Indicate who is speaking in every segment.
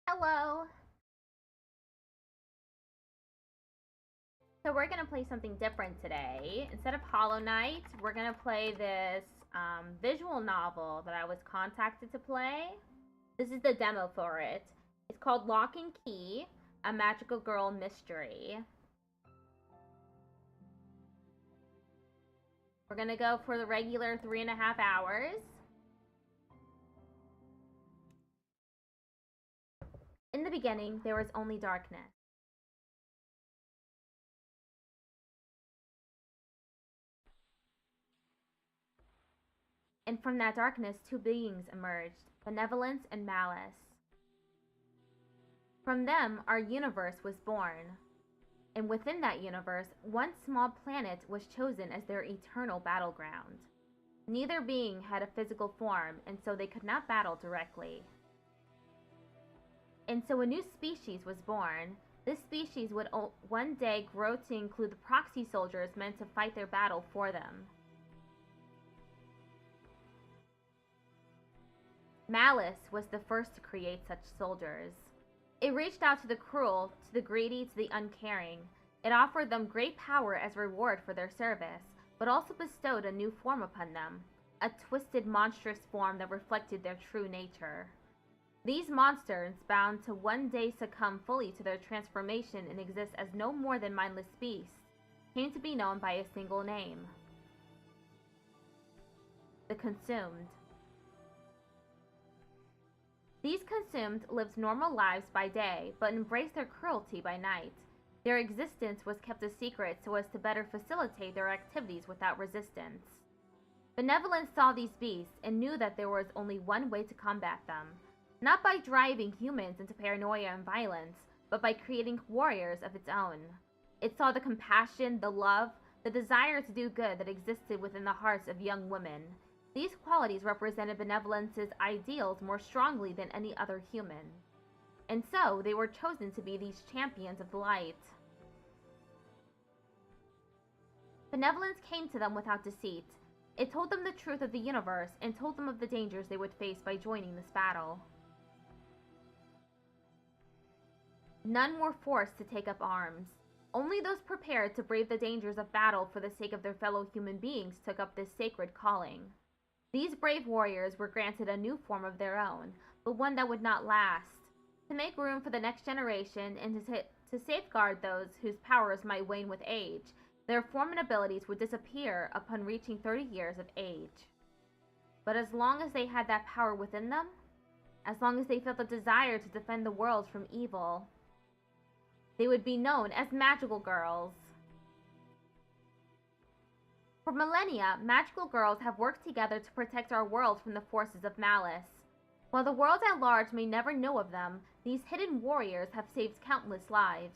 Speaker 1: Hello! So we're going to play something different today. Instead of Hollow Knight, we're going to play this visual novel that I was contacted to play. This is the demo for it. It's called Lock and Key, a Magical Girl Mystery. We're going to go for the regular 3.5 hours. In the beginning, there was only darkness. And from that darkness, two beings emerged, benevolence and malice. From them, our universe was born. And within that universe, one small planet was chosen as their eternal battleground. Neither being had a physical form, and so they could not battle directly. And so a new species was born. This species would one day grow to include the proxy soldiers meant to fight their battle for them. Malice was the first to create such soldiers. It reached out to the cruel, to the greedy, to the uncaring. It offered them great power as reward for their service, but also bestowed a new form upon them, a twisted, monstrous form that reflected their true nature. These monsters, bound to one day succumb fully to their transformation and exist as no more than mindless beasts, came to be known by a single name: the Consumed. These Consumed lived normal lives by day, but embraced their cruelty by night. Their existence was kept a secret so as to better facilitate their activities without resistance. Benevolence saw these beasts and knew that there was only one way to combat them, not by driving humans into paranoia and violence, but by creating warriors of its own. It saw the compassion, the love, the desire to do good that existed within the hearts of young women. These qualities represented benevolence's ideals more strongly than any other human. And so, they were chosen to be these champions of light. Benevolence came to them without deceit. It told them the truth of the universe and told them of the dangers they would face by joining this battle. None were forced to take up arms. Only those prepared to brave the dangers of battle for the sake of their fellow human beings took up this sacred calling. These brave warriors were granted a new form of their own, but one that would not last. To make room for the next generation and to safeguard those whose powers might wane with age, their form and abilities would disappear upon reaching 30 years of age. But as long as they had that power within them, as long as they felt the desire to defend the world from evil, they would be known as magical girls. For millennia, magical girls have worked together to protect our world from the forces of malice. While the world at large may never know of them, these hidden warriors have saved countless lives.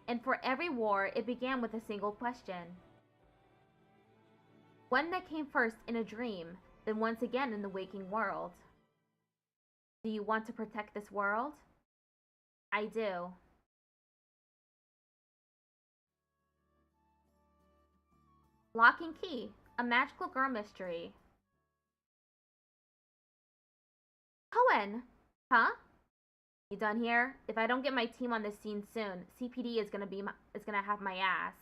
Speaker 1: And for every war, it began with a single question. One that came first in a dream, then once again in the waking world. Do you want to protect this world? I do. Lock and Key, a Magical Girl Mystery. Cohen! Huh? You done here? If I don't get my team on this scene soon, CPD is gonna have my ass.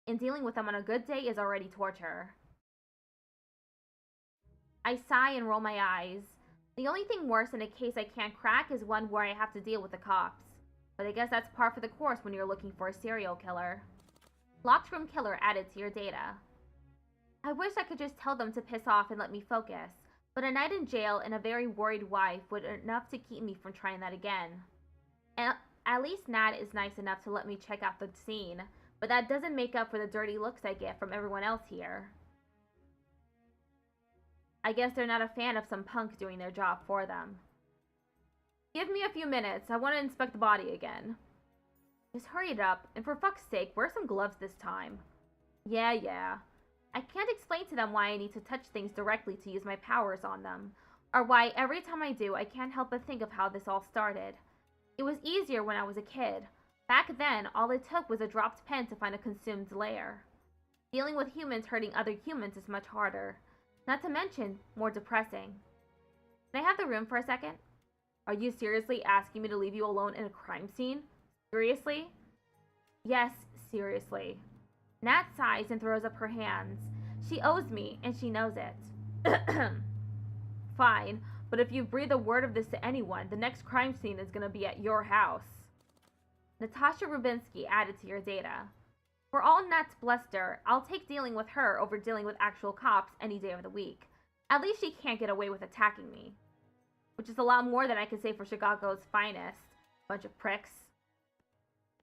Speaker 1: And dealing with them on a good day is already torture. I sigh and roll my eyes. The only thing worse in a case I can't crack is one where I have to deal with the cops. But I guess that's par for the course when you're looking for a serial killer. Locked room killer added to your data. I wish I could just tell them to piss off and let me focus, but a night in jail and a very worried wife would enough to keep me from trying that again. And at least Nat is nice enough to let me check out the scene, but that doesn't make up for the dirty looks I get from everyone else here. I guess they're not a fan of some punk doing their job for them. Give me a few minutes, I want to inspect the body again. Just hurry it up, and for fuck's sake, wear some gloves this time. Yeah. I can't explain to them why I need to touch things directly to use my powers on them, or why every time I do, I can't help but think of how this all started. It was easier when I was a kid. Back then, all it took was a dropped pen to find a consumed lair. Dealing with humans hurting other humans is much harder, not to mention more depressing. Can I have the room for a second? Are you seriously asking me to leave you alone in a crime scene? Seriously? Yes, seriously. Nat sighs and throws up her hands. She owes me, and she knows it. Fine, but if you breathe a word of this to anyone, the next crime scene is gonna be at your house. Natasha Rubinsky added to your data. For all Nat's bluster, I'll take dealing with her over dealing with actual cops any day of the week. At least she can't get away with attacking me. Which is a lot more than I can say for Chicago's finest. Bunch of pricks.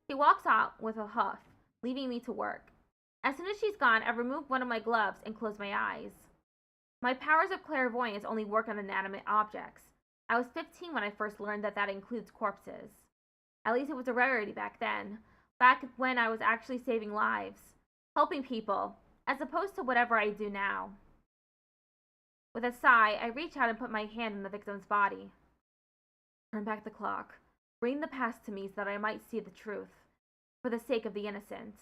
Speaker 1: She walks out with a huff, leaving me to work. As soon as she's gone, I remove one of my gloves and close my eyes. My powers of clairvoyance only work on inanimate objects. I was 15 when I first learned that includes corpses. At least it was a rarity back then. Back when I was actually saving lives. Helping people, as opposed to whatever I do now. With a sigh, I reach out and put my hand on the victim's body. Turn back the clock. Bring the past to me so that I might see the truth. For the sake of the innocent.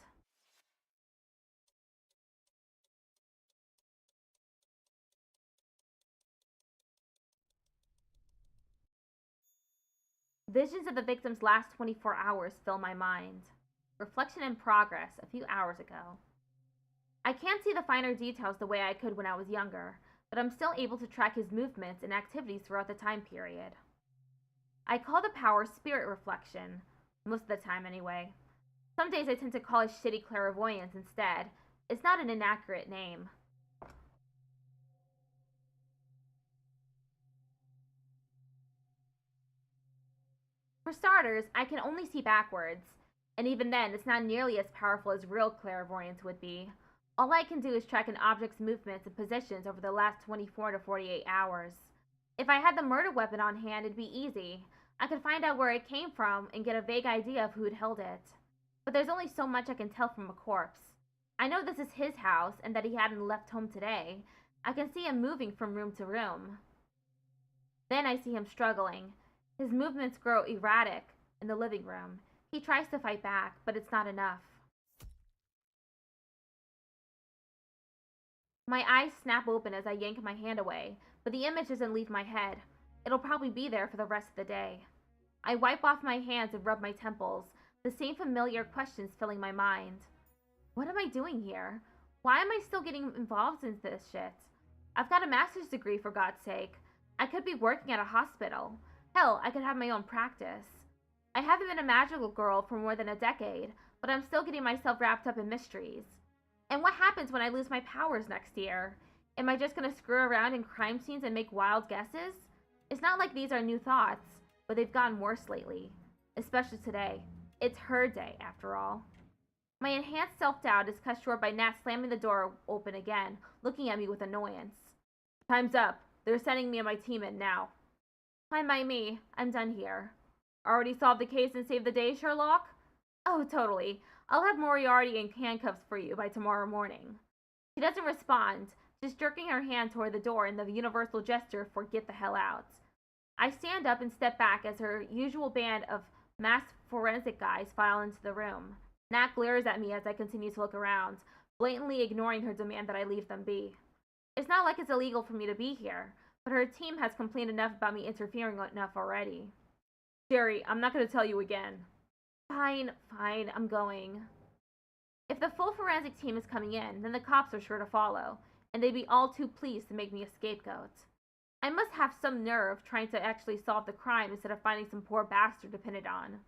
Speaker 1: Visions of the victim's last 24 hours fill my mind. Reflection in progress a few hours ago. I can't see the finer details the way I could when I was younger, but I'm still able to track his movements and activities throughout the time period. I call the power spirit reflection, most of the time anyway. Some days I tend to call it shitty clairvoyance instead. It's not an inaccurate name. For starters, I can only see backwards, and even then, it's not nearly as powerful as real clairvoyance would be. All I can do is track an object's movements and positions over the last 24 to 48 hours. If I had the murder weapon on hand, it'd be easy. I could find out where it came from and get a vague idea of who'd held it. But there's only so much I can tell from a corpse. I know this is his house and that he hadn't left home today. I can see him moving from room to room. Then I see him struggling. His movements grow erratic in the living room. He tries to fight back, but it's not enough. My eyes snap open as I yank my hand away, but the image doesn't leave my head. It'll probably be there for the rest of the day. I wipe off my hands and rub my temples, the same familiar questions filling my mind. What am I doing here? Why am I still getting involved in this shit? I've got a master's degree, for God's sake. I could be working at a hospital. Hell, I could have my own practice. I haven't been a magical girl for more than a decade, but I'm still getting myself wrapped up in mysteries. And what happens when I lose my powers next year? Am I just gonna screw around in crime scenes and make wild guesses? It's not like these are new thoughts, but they've gotten worse lately. Especially today. It's her day, after all. My enhanced self-doubt is cut short by Nat slamming the door open again, looking at me with annoyance. Time's up. They're sending me and my team in now. Fine by me. I'm done here. Already solved the case and saved the day, Sherlock? Oh, totally. I'll have Moriarty in handcuffs for you by tomorrow morning. She doesn't respond, just jerking her hand toward the door in the universal gesture for get the hell out. I stand up and step back as her usual band of masked forensic guys file into the room. Nat glares at me as I continue to look around, blatantly ignoring her demand that I leave them be. It's not like it's illegal for me to be here, but her team has complained enough about me interfering enough already. Jerry, I'm not going to tell you again. Fine, I'm going. If the full forensic team is coming in, then the cops are sure to follow, and they'd be all too pleased to make me a scapegoat. I must have some nerve trying to actually solve the crime instead of finding some poor bastard to pin it on.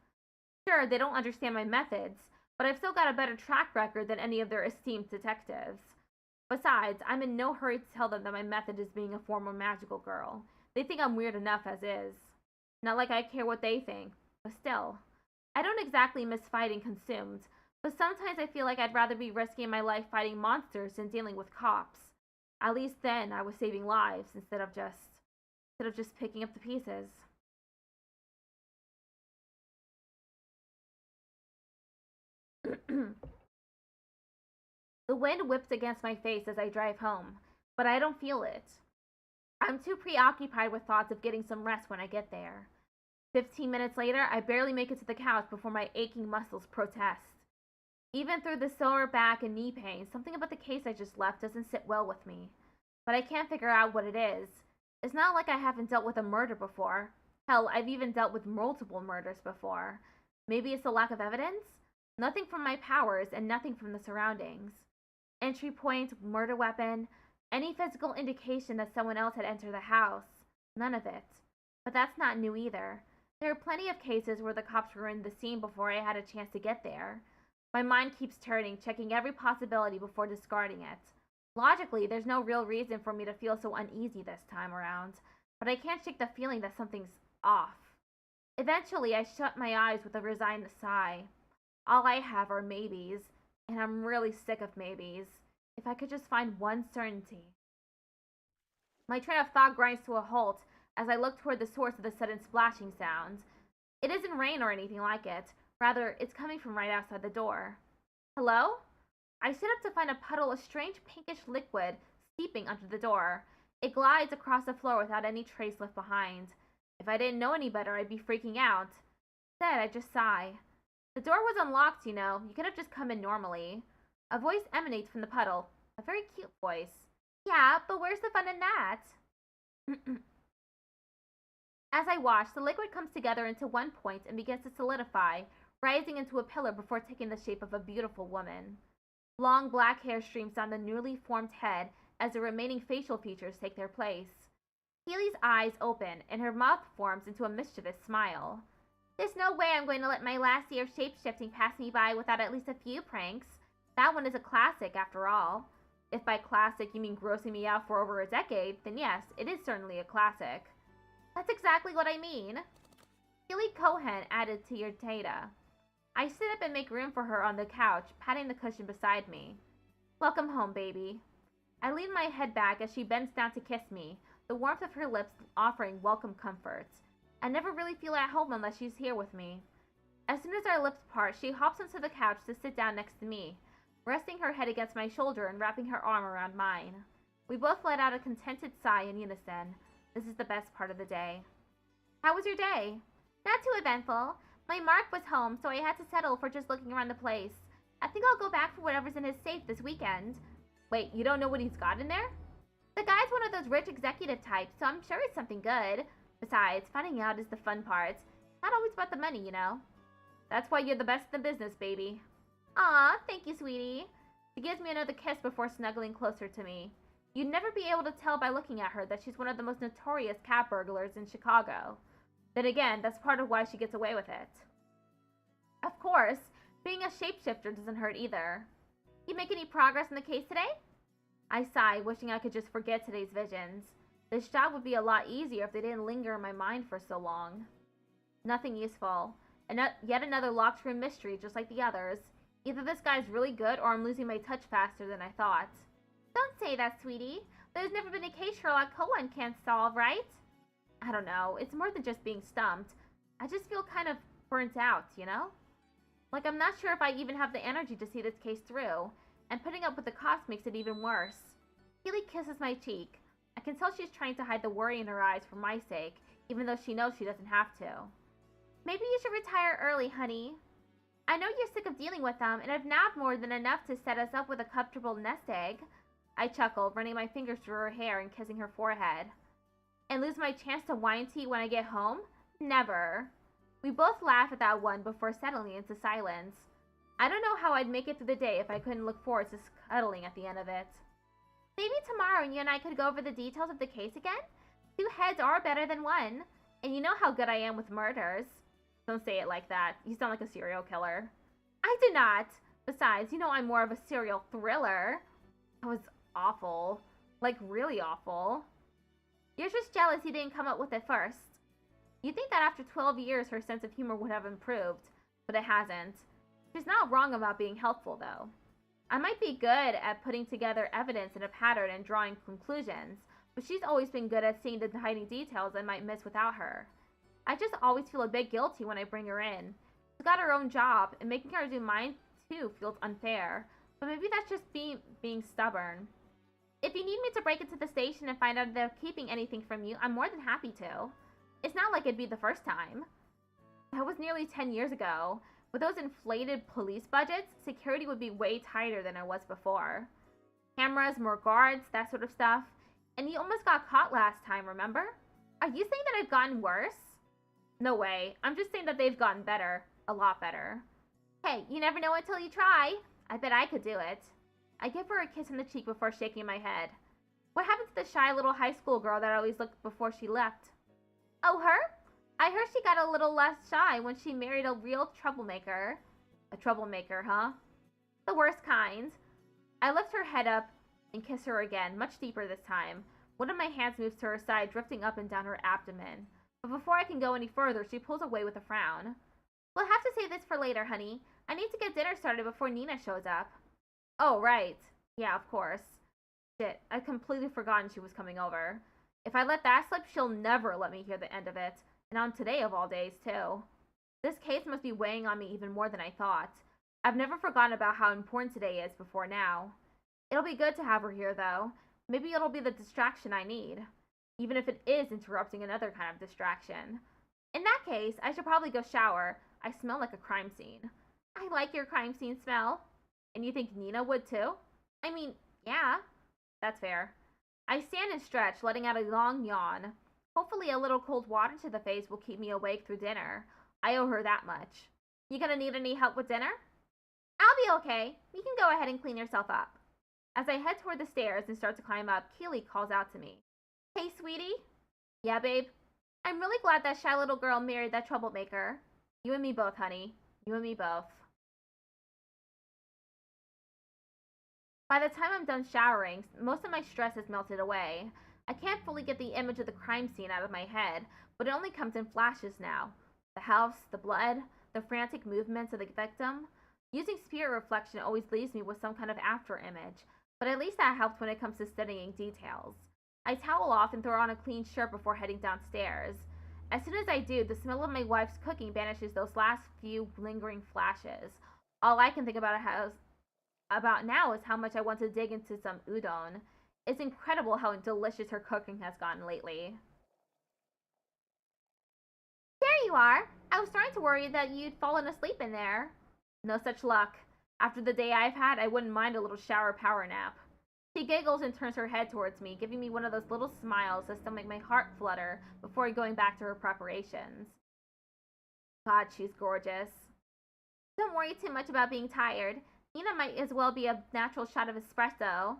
Speaker 1: Sure, they don't understand my methods, but I've still got a better track record than any of their esteemed detectives. Besides, I'm in no hurry to tell them that my method is being a former magical girl. They think I'm weird enough as is. Not like I care what they think, but still. I don't exactly miss fighting consumed, but sometimes I feel like I'd rather be risking my life fighting monsters than dealing with cops. At least then I was saving lives instead of just picking up the pieces. The wind whips against my face as I drive home, but I don't feel it. I'm too preoccupied with thoughts of getting some rest when I get there. 15 minutes later, I barely make it to the couch before my aching muscles protest. Even through the sore back and knee pain, something about the case I just left doesn't sit well with me. But I can't figure out what it is. It's not like I haven't dealt with a murder before. Hell, I've even dealt with multiple murders before. Maybe it's the lack of evidence? Nothing from my powers and nothing from the surroundings. Entry point, murder weapon, any physical indication that someone else had entered the house. None of it. But that's not new either. There are plenty of cases where the cops were in the scene before I had a chance to get there. My mind keeps turning, checking every possibility before discarding it. Logically, there's no real reason for me to feel so uneasy this time around, but I can't shake the feeling that something's off. Eventually, I shut my eyes with a resigned sigh. All I have are maybes, and I'm really sick of maybes. If I could just find one certainty. My train of thought grinds to a halt as I look toward the source of the sudden splashing sound. It isn't rain or anything like it. Rather, it's coming from right outside the door. Hello? I sit up to find a puddle of strange pinkish liquid seeping under the door. It glides across the floor without any trace left behind. If I didn't know any better, I'd be freaking out. Instead, I just sigh. The door was unlocked, you know. You could have just come in normally. A voice emanates from the puddle. A very cute voice. Yeah, but where's the fun in that? As I watch, the liquid comes together into one point and begins to solidify, rising into a pillar before taking the shape of a beautiful woman. Long black hair streams down the newly formed head as the remaining facial features take their place. Keely's eyes open, and her mouth forms into a mischievous smile. There's no way I'm going to let my last year of shapeshifting pass me by without at least a few pranks. That one is a classic, after all. If by classic you mean grossing me out for over a decade, then yes, it is certainly a classic. That's exactly what I mean. Keely Cohen added to your data. I sit up and make room for her on the couch, patting the cushion beside me. Welcome home, baby. I lean my head back as she bends down to kiss me, the warmth of her lips offering welcome comfort. I never really feel at home unless she's here with me. As soon as our lips part, she hops onto the couch to sit down next to me, resting her head against my shoulder and wrapping her arm around mine. We both let out a contented sigh in unison. This is the best part of the day. How was your day? Not too eventful. My Mark was home, so I had to settle for just looking around the place. I think I'll go back for whatever's in his safe this weekend. Wait, you don't know what he's got in there? The guy's one of those rich executive types, so I'm sure it's something good. Besides, finding out is the fun part. Not always about the money, you know. That's why you're the best in the business, baby. Aw, thank you, sweetie. She gives me another kiss before snuggling closer to me. You'd never be able to tell by looking at her that she's one of the most notorious cat burglars in Chicago. Then again, that's part of why she gets away with it. Of course, being a shapeshifter doesn't hurt either. You make any progress in the case today? I sigh, wishing I could just forget today's visions. This job would be a lot easier if they didn't linger in my mind for so long. Nothing useful. Yet another locked room mystery just like the others. Either this guy's really good or I'm losing my touch faster than I thought. Don't say that, sweetie. There's never been a case Sherlock Cohen can't solve, right? I don't know. It's more than just being stumped. I just feel kind of burnt out, you know? Like I'm not sure if I even have the energy to see this case through, and putting up with the cost makes it even worse. Keely kisses my cheek. I can tell she's trying to hide the worry in her eyes for my sake, even though she knows she doesn't have to. Maybe you should retire early, honey. I know you're sick of dealing with them, and I've nabbed more than enough to set us up with a comfortable nest egg. I chuckle, running my fingers through her hair and kissing her forehead. And lose my chance to wine tea when I get home? Never. We both laugh at that one before settling into silence. I don't know how I'd make it through the day if I couldn't look forward to cuddling at the end of it. Maybe tomorrow you and I could go over the details of the case again? 2 heads are better than 1. And you know how good I am with murders. Don't say it like that. You sound like a serial killer. I do not. Besides, you know I'm more of a serial thriller. That was awful. Like, really awful. You're just jealous you didn't come up with it first. You'd think that after 12 years her sense of humor would have improved, but it hasn't. She's not wrong about being helpful, though. I might be good at putting together evidence in a pattern and drawing conclusions, but she's always been good at seeing the tiny details I might miss without her. I just always feel a bit guilty when I bring her in. She's got her own job, and making her do mine too feels unfair, but maybe that's just being stubborn. If you need me to break into the station and find out if they're keeping anything from you, I'm more than happy to. It's not like it'd be the first time. That was nearly 10 years ago. With those inflated police budgets, security would be way tighter than it was before. Cameras, more guards, that sort of stuff. And you almost got caught last time, remember? Are you saying that I've gotten worse? No way. I'm just saying that they've gotten better. A lot better. Hey, you never know until you try. I bet I could do it. I give her a kiss on the cheek before shaking my head. What happened to the shy little high school girl that I always looked before she left? Oh, her? I heard she got a little less shy when she married a real troublemaker. A troublemaker, huh? The worst kind. I lift her head up and kiss her again, much deeper this time. One of my hands moves to her side, drifting up and down her abdomen. But before I can go any further, she pulls away with a frown. We'll have to save this for later, honey. I need to get dinner started before Nina shows up. Oh, right. Yeah, of course. Shit, I'd completely forgotten she was coming over. If I let that slip, she'll never let me hear the end of it. And on today of all days, too. This case must be weighing on me even more than I thought. I've never forgotten about how important today is before now. It'll be good to have her here, though. Maybe it'll be the distraction I need. Even if it is interrupting another kind of distraction. In that case, I should probably go shower. I smell like a crime scene. I like your crime scene smell. And you think Nina would too? I mean, yeah. That's fair. I stand and stretch, letting out a long yawn. Hopefully a little cold water to the face will keep me awake through dinner. I owe her that much. You gonna need any help with dinner? I'll be okay. You can go ahead and clean yourself up. As I head toward the stairs and start to climb up, Keely calls out to me. Hey, sweetie? Yeah, babe? I'm really glad that shy little girl married that troublemaker. You and me both, honey. You and me both. By the time I'm done showering, most of my stress has melted away. I can't fully get the image of the crime scene out of my head, but it only comes in flashes now. The house, the blood, the frantic movements of the victim. Using spirit reflection always leaves me with some kind of after image, but at least that helps when it comes to studying details. I towel off and throw on a clean shirt before heading downstairs. As soon as I do, the smell of my wife's cooking banishes those last few lingering flashes. All I can think about now is how much I want to dig into some udon. It's incredible how delicious her cooking has gotten lately. There you are! I was starting to worry that you'd fallen asleep in there. No such luck. After the day I've had, I wouldn't mind a little shower power nap. She giggles and turns her head towards me, giving me one of those little smiles that still make my heart flutter before going back to her preparations. God, she's gorgeous. Don't worry too much about being tired. Nina might as well be a natural shot of espresso.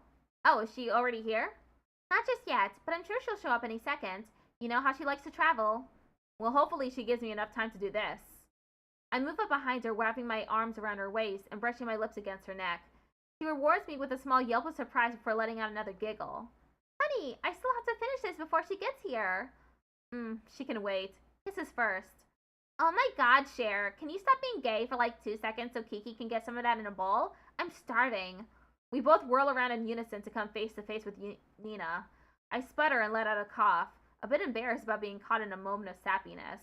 Speaker 1: Oh, is she already here? Not just yet, but I'm sure she'll show up any second. You know how she likes to travel. Well, hopefully she gives me enough time to do this. I move up behind her, wrapping my arms around her waist and brushing my lips against her neck. She rewards me with a small yelp of surprise before letting out another giggle. Honey, I still have to finish this before she gets here. She can wait. Kisses first. Oh my god, Cher, can you stop being gay for like 2 seconds so Kiki can get some of that in a bowl? I'm starving. We both whirl around in unison to come face to face with Nina. I sputter and let out a cough, a bit embarrassed about being caught in a moment of sappiness.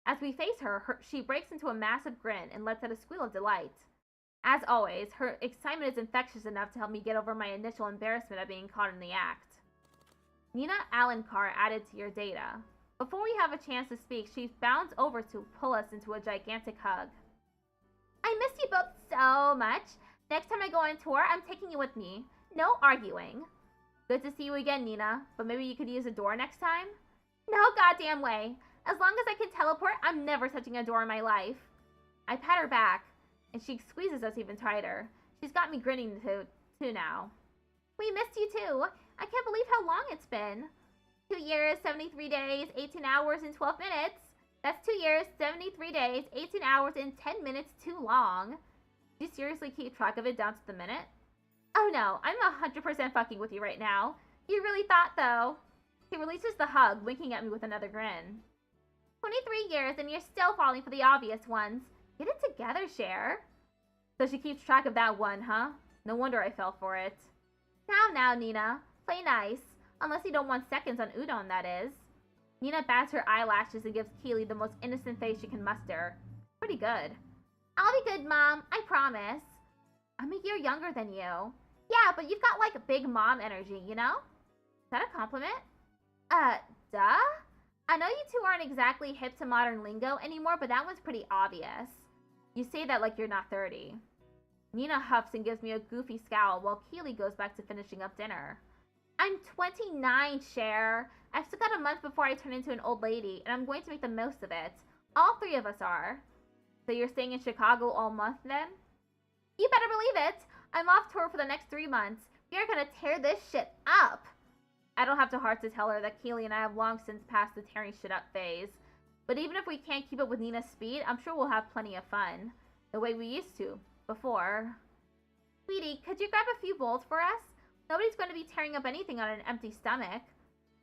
Speaker 1: As we face her, she breaks into a massive grin and lets out a squeal of delight. As always, her excitement is infectious enough to help me get over my initial embarrassment at being caught in the act. Nina Alencar added to your data. Before we have a chance to speak, she bounds over to pull us into a gigantic hug. I miss you both so much. Next time I go on tour, I'm taking you with me. No arguing. Good to see you again, Nina, but maybe you could use a door next time? No goddamn way. As long as I can teleport, I'm never touching a door in my life. I pat her back, and she squeezes us even tighter. She's got me grinning too now. We missed you too. I can't believe how long it's been. 2 years, 73 days, 18 hours, and 12 minutes. That's 2 years, 73 days, 18 hours, and 10 minutes too long. Do you seriously keep track of it down to the minute? Oh no, I'm 100% fucking with you right now. You really thought, though. He releases the hug, winking at me with another grin. 23 years, and you're still falling for the obvious ones. Get it together, Cher. So she keeps track of that one, huh? No wonder I fell for it. Now, Nina. Play nice. Unless you don't want seconds on udon, that is. Nina bats her eyelashes and gives Keely the most innocent face she can muster. Pretty good. I'll be good, Mom. I promise. I'm a year younger than you. Yeah, but you've got, like, big mom energy, you know? Is that a compliment? Duh? I know you two aren't exactly hip to modern lingo anymore, but that one's pretty obvious. You say that like you're not 30. Nina huffs and gives me a goofy scowl while Keely goes back to finishing up dinner. I'm 29, Cher. I've still got a month before I turn into an old lady, and I'm going to make the most of it. All three of us are. So you're staying in Chicago all month then? You better believe it! I'm off tour for the next 3 months. We are gonna tear this shit up! I don't have the heart to tell her that Keely and I have long since passed the tearing shit up phase. But even if we can't keep up with Nina's speed, I'm sure we'll have plenty of fun. The way we used to. Before. Sweetie, could you grab a few bowls for us? Nobody's going to be tearing up anything on an empty stomach.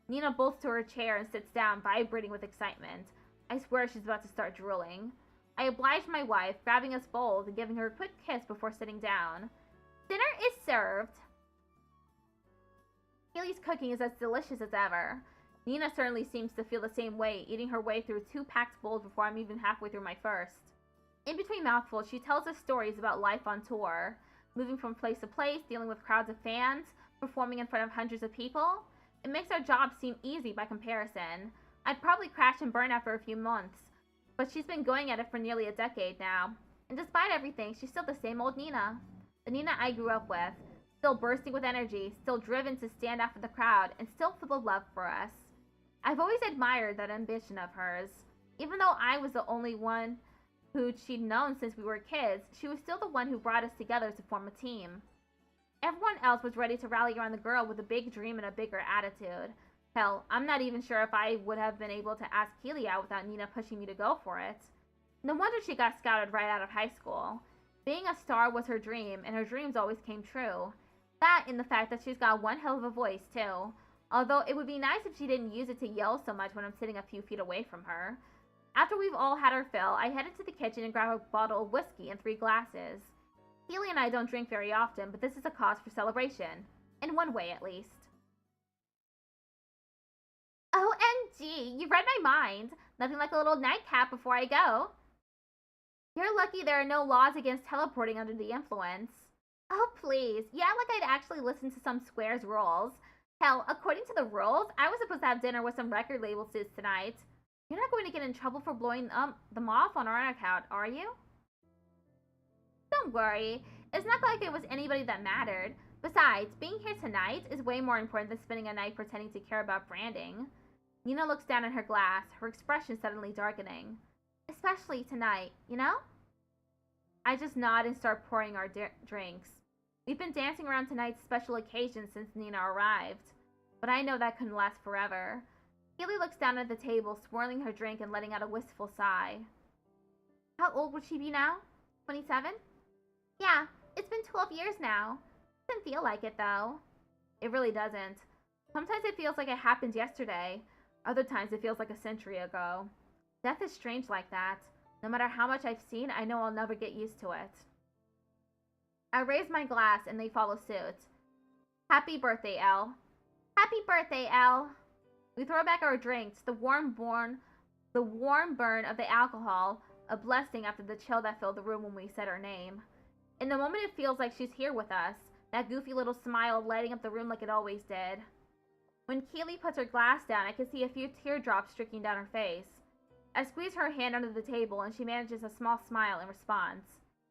Speaker 1: Nina bolts to her chair and sits down, vibrating with excitement. I swear she's about to start drooling. I oblige my wife, grabbing us bowls and giving her a quick kiss before sitting down. Dinner is served. Keely's cooking is as delicious as ever. Nina certainly seems to feel the same way, eating her way through 2 packed bowls before I'm even halfway through my first. In between mouthfuls, she tells us stories about life on tour. Moving from place to place, dealing with crowds of fans, performing in front of hundreds of people. It makes our job seem easy by comparison. I'd probably crash and burn after a few months, but she's been going at it for nearly a decade now. And despite everything, she's still the same old Nina. The Nina I grew up with. Still bursting with energy, still driven to stand out for the crowd, and still full of love for us. I've always admired that ambition of hers. Even though I was the only one who she'd known since we were kids, she was still the one who brought us together to form a team. Everyone else was ready to rally around the girl with a big dream and a bigger attitude. Hell, I'm not even sure if I would have been able to ask Keely out without Nina pushing me to go for it. No wonder she got scouted right out of high school. Being a star was her dream, and her dreams always came true. That and the fact that she's got one hell of a voice, too. Although it would be nice if she didn't use it to yell so much when I'm sitting a few feet away from her. After we've all had our fill, I head into the kitchen and grab a bottle of whiskey and 3 glasses. Keely and I don't drink very often, but this is a cause for celebration. In one way, at least. OMG, you read my mind. Nothing like a little nightcap before I go. You're lucky there are no laws against teleporting under the influence. Oh, please. Yeah, like I'd actually listen to some square's rules. Hell, according to the rules, I was supposed to have dinner with some record label suits tonight. You're not going to get in trouble for blowing them off on our account, are you? Don't worry. It's not like it was anybody that mattered. Besides, being here tonight is way more important than spending a night pretending to care about branding. Nina looks down at her glass, her expression suddenly darkening. Especially tonight, you know? I just nod and start pouring our drinks. We've been dancing around tonight's special occasion since Nina arrived. But I know that couldn't last forever. Keely looks down at the table, swirling her drink and letting out a wistful sigh. How old would she be now? 27? Yeah, it's been 12 years now. Doesn't feel like it, though. It really doesn't. Sometimes it feels like it happened yesterday. Other times it feels like a century ago. Death is strange like that. No matter how much I've seen, I know I'll never get used to it. I raise my glass and they follow suit. Happy birthday, Elle. Happy birthday, Elle. We throw back our drinks, the warm burn of the alcohol, a blessing after the chill that filled the room when we said her name. In the moment it feels like she's here with us, that goofy little smile lighting up the room like it always did. When Keely puts her glass down, I can see a few teardrops streaking down her face. I squeeze her hand under the table and she manages a small smile in response.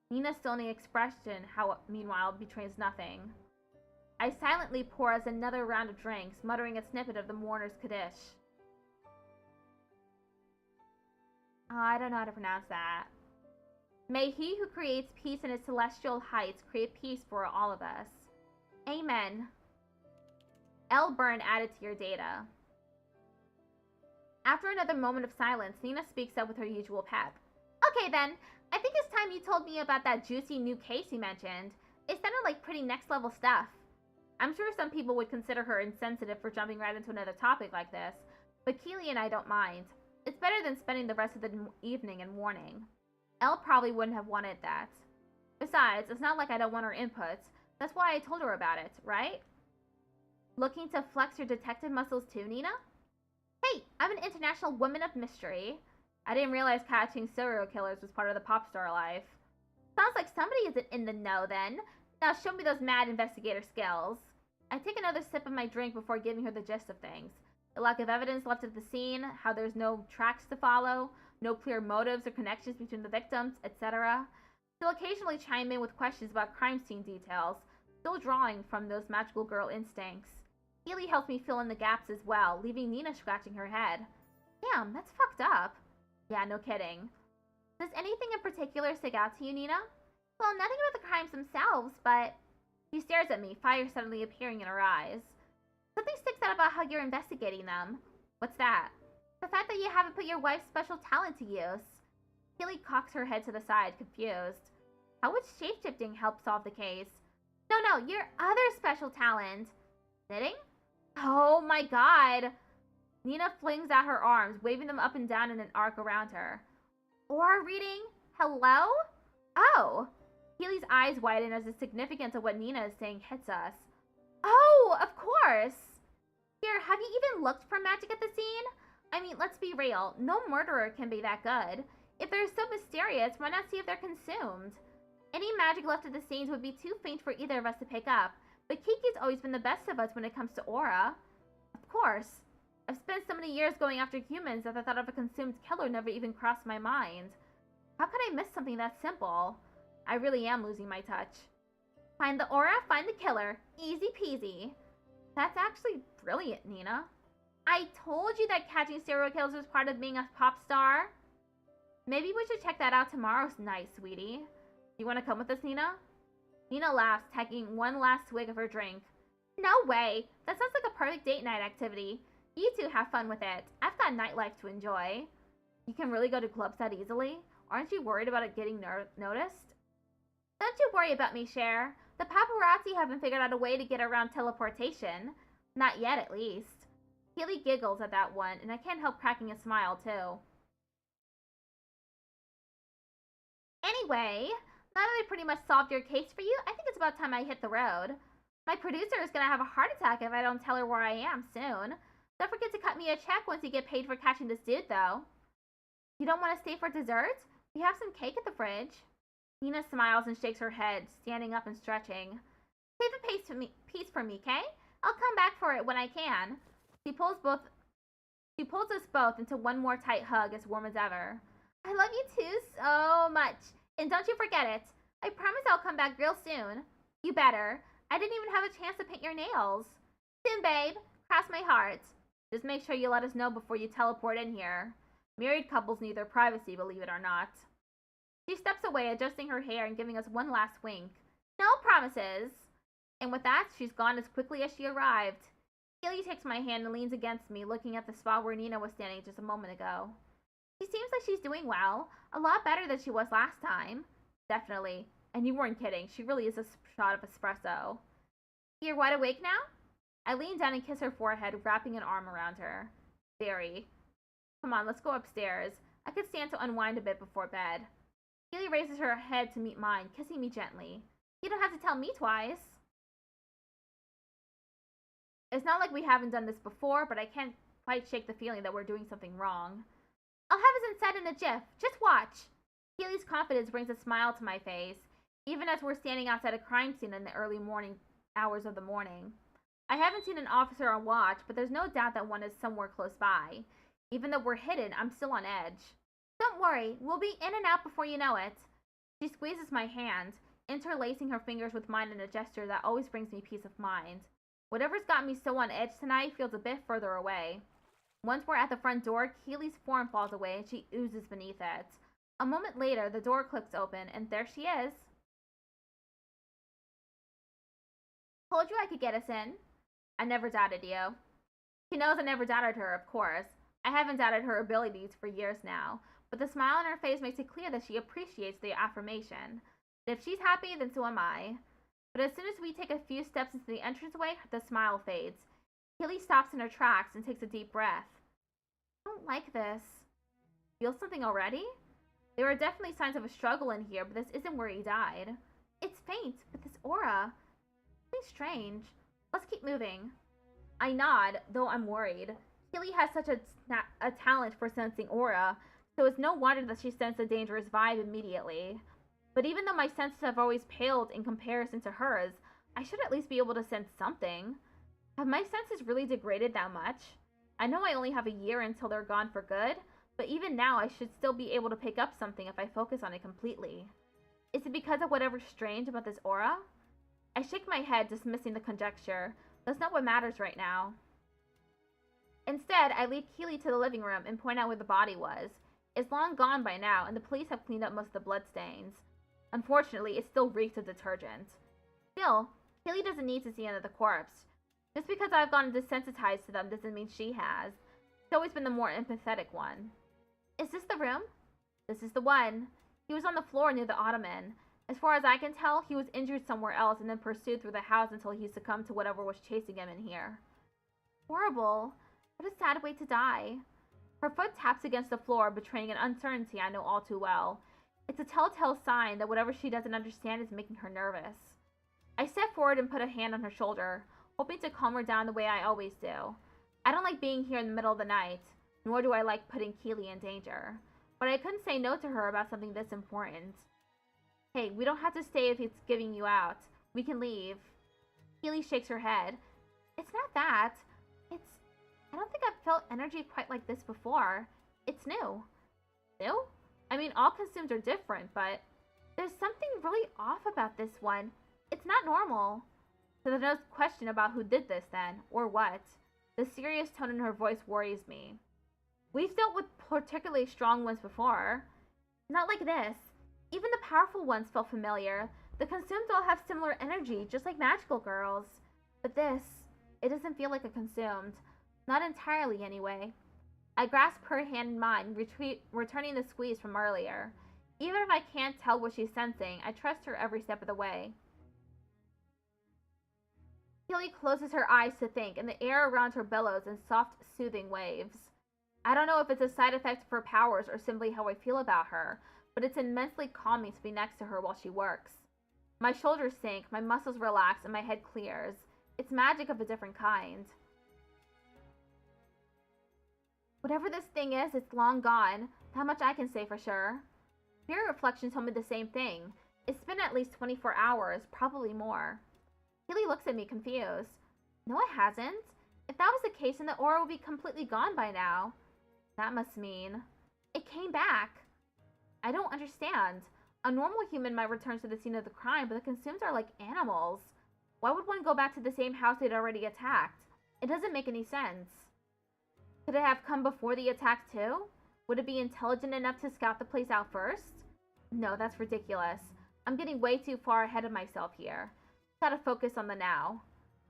Speaker 1: Nina's stony expression, meanwhile, betrays nothing. I silently pour us another round of drinks, muttering a snippet of the mourner's Kaddish. Oh, I don't know how to pronounce that. May he who creates peace in his celestial heights create peace for all of us. Amen. L. Byrne added to your data. After another moment of silence, Nina speaks up with her usual pep. Okay then, I think it's time you told me about that juicy new case you mentioned. It sounded like pretty next level stuff. I'm sure some people would consider her insensitive for jumping right into another topic like this, but Keely and I don't mind. It's better than spending the rest of the evening in mourning. Elle probably wouldn't have wanted that. Besides, it's not like I don't want her inputs. That's why I told her about it, right? Looking to flex your detective muscles too, Nina? Hey, I'm an international woman of mystery. I didn't realize catching serial killers was part of the pop star life. Sounds like somebody isn't in the know then. Now show me those mad investigator skills. I take another sip of my drink before giving her the gist of things. The lack of evidence left at the scene, how there's no tracks to follow, no clear motives or connections between the victims, etc. She'll occasionally chime in with questions about crime scene details, still drawing from those magical girl instincts. Keely helps me fill in the gaps as well, leaving Nina scratching her head. Damn, that's fucked up. Yeah, no kidding. Does anything in particular stick out to you, Nina? Well, nothing about the crimes themselves, but... She stares at me, fire suddenly appearing in her eyes. Something sticks out about how you're investigating them. What's that? The fact that you haven't put your wife's special talent to use. Keely cocks her head to the side, confused. How would shapeshifting help solve the case? No, your other special talent. Knitting? Oh my god. Nina flings out her arms, waving them up and down in an arc around her. Aura reading? Hello? Oh. Keely's eyes widen as the significance of what Nina is saying hits us. Oh, of course. Here, have you even looked for magic at the scene? I mean, let's be real. No murderer can be that good. If they're so mysterious, why not see if they're consumed? Any magic left at the scenes would be too faint for either of us to pick up, but Kiki's always been the best of us when it comes to aura. Of course. I've spent so many years going after humans that the thought of a consumed killer never even crossed my mind. How could I miss something that simple? I really am losing my touch. Find the aura, find the killer. Easy peasy. That's actually brilliant, Nina. I told you that catching serial killers was part of being a pop star. Maybe we should check that out tomorrow night, sweetie. You want to come with us, Nina? Nina laughs, taking one last swig of her drink. No way! That sounds like a perfect date night activity. You two have fun with it. I've got nightlife to enjoy. You can really go to clubs that easily? Aren't you worried about it getting noticed? Don't you worry about me, Cher. The paparazzi haven't figured out a way to get around teleportation. Not yet, at least. Keely giggles at that one, and I can't help cracking a smile, too. Anyway, now that I pretty much solved your case for you, I think it's about time I hit the road. My producer is gonna have a heart attack if I don't tell her where I am soon. Don't forget to cut me a check once you get paid for catching this dude, though. You don't want to stay for dessert? We have some cake at the fridge. Nina smiles and shakes her head, standing up and stretching. Save a piece for me, Kay? I'll come back for it when I can. She pulls us both into one more tight hug, as warm as ever. I love you too so much. And don't you forget it. I promise I'll come back real soon. You better. I didn't even have a chance to paint your nails. Soon, babe. Cross my heart. Just make sure you let us know before you teleport in here. Married couples need their privacy, believe it or not. She steps away, adjusting her hair and giving us one last wink. No promises. And with that, she's gone as quickly as she arrived. Keely takes my hand and leans against me, looking at the spot where Nina was standing just a moment ago. She seems like she's doing well. A lot better than she was last time. Definitely. And you weren't kidding. She really is a shot of espresso. You're wide awake now? I lean down and kiss her forehead, wrapping an arm around her. Very. Come on, let's go upstairs. I could stand to unwind a bit before bed. Keely raises her head to meet mine, kissing me gently. You don't have to tell me twice. It's not like we haven't done this before, but I can't quite shake the feeling that we're doing something wrong. I'll have us inside in a jiff. Just watch. Keely's confidence brings a smile to my face, even as we're standing outside a crime scene in the early morning hours of the morning. I haven't seen an officer on watch, but there's no doubt that one is somewhere close by. Even though we're hidden, I'm still on edge. Don't worry, we'll be in and out before you know it. She squeezes my hand, interlacing her fingers with mine in a gesture that always brings me peace of mind. Whatever's got me so on edge tonight feels a bit further away. Once we're at the front door, Keely's form falls away and she oozes beneath it. A moment later, the door clicks open, and there she is. Told you I could get us in. I never doubted you. She knows I never doubted her, of course. I haven't doubted her abilities for years now, but the smile on her face makes it clear that she appreciates the affirmation. And if she's happy, then so am I. But as soon as we take a few steps into the entranceway, the smile fades. Keely stops in her tracks and takes a deep breath. I don't like this. Feel something already? There are definitely signs of a struggle in here, but this isn't where he died. It's faint, but this aura. Something strange. Let's keep moving. I nod, though I'm worried. Keely has such a talent for sensing aura, so it's no wonder that she sensed a dangerous vibe immediately. But even though my senses have always paled in comparison to hers, I should at least be able to sense something. Have my senses really degraded that much? I know I only have a year until they're gone for good, but even now I should still be able to pick up something if I focus on it completely. Is it because of whatever's strange about this aura? I shake my head, dismissing the conjecture, That's not what matters right now. Instead, I lead Keely to the living room and point out where the body was. It's long gone by now, and the police have cleaned up most of the bloodstains. Unfortunately, it still reeks of detergent. Still, Keely doesn't need to see another corpse. Just because I've gotten desensitized to them doesn't mean she has. She's always been the more empathetic one. Is this the room? This is the one. He was on the floor near the ottoman. As far as I can tell, he was injured somewhere else and then pursued through the house until he succumbed to whatever was chasing him in here. Horrible. What a sad way to die. Her foot taps against the floor, betraying an uncertainty I know all too well. It's a telltale sign that whatever she doesn't understand is making her nervous. I step forward and put a hand on her shoulder, hoping to calm her down the way I always do. I don't like being here in the middle of the night, nor do I like putting Keely in danger. But I couldn't say no to her about something this important. Hey, we don't have to stay if it's giving you out. We can leave. Keely shakes her head. It's not that. I don't think I've felt energy quite like this before. It's new. New? I mean, all consumes are different, but there's something really off about this one. It's not normal. So there's no question about who did this then, or what. The serious tone in her voice worries me. We've dealt with particularly strong ones before. Not like this. Even the powerful ones felt familiar. The consumed all have similar energy, just like magical girls. But this, it doesn't feel like a consumed. Not entirely, anyway. I grasp her hand in mine, returning the squeeze from earlier. Even if I can't tell what she's sensing, I trust her every step of the way. Keely closes her eyes to think, and the air around her billows in soft, soothing waves. I don't know if it's a side effect of her powers or simply how I feel about her, but it's immensely calming to be next to her while she works. My shoulders sink, my muscles relax, and my head clears. It's magic of a different kind. Whatever this thing is, it's long gone. That much I can say for sure. Spirit Reflection told me the same thing. It's been at least 24 hours, probably more. Keely looks at me confused. No, it hasn't. If that was the case, then the aura would be completely gone by now. That must mean... It came back. I don't understand. A normal human might return to the scene of the crime, but the consumed are like animals. Why would one go back to the same house they'd already attacked? It doesn't make any sense. Could it have come before the attack too? Would it be intelligent enough to scout the place out first? No, that's ridiculous. I'm getting way too far ahead of myself here. Gotta focus on the now.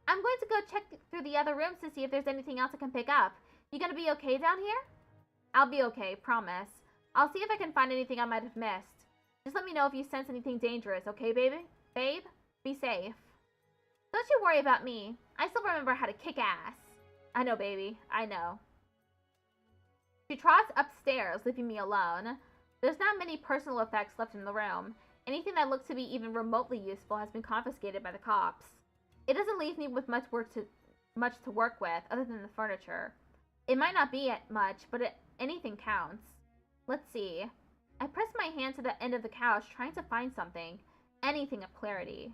Speaker 1: I'm going to go check through the other rooms to see if there's anything else I can pick up. You gonna be okay down here? I'll be okay, promise. I'll see if I can find anything I might have missed. Just let me know if you sense anything dangerous, okay, baby? Babe? Be safe. Don't you worry about me. I still remember how to kick ass. I know, baby. I know. She trots upstairs, leaving me alone. There's not many personal effects left in the room. Anything that looks to be even remotely useful has been confiscated by the cops. It doesn't leave me with much to work with, other than the furniture. It might not be much, but anything counts. Let's see. I press my hand to the end of the couch, trying to find something. Anything of clarity.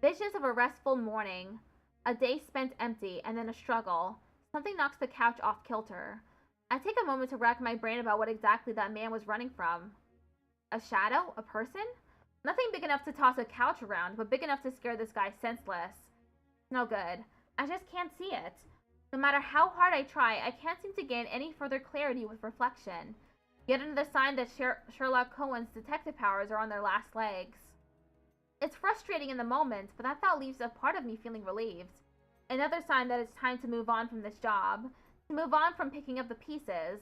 Speaker 1: Visions of a restful morning. A day spent empty, and then a struggle. Something knocks the couch off kilter. I take a moment to rack my brain about what exactly that man was running from. A shadow? A person? Nothing big enough to toss a couch around, but big enough to scare this guy senseless. No good. I just can't see it. No matter how hard I try, I can't seem to gain any further clarity with reflection. Yet another sign that Sherlock Holmes' detective powers are on their last legs. It's frustrating in the moment, but that thought leaves a part of me feeling relieved. Another sign that it's time to move on from this job, to move on from picking up the pieces,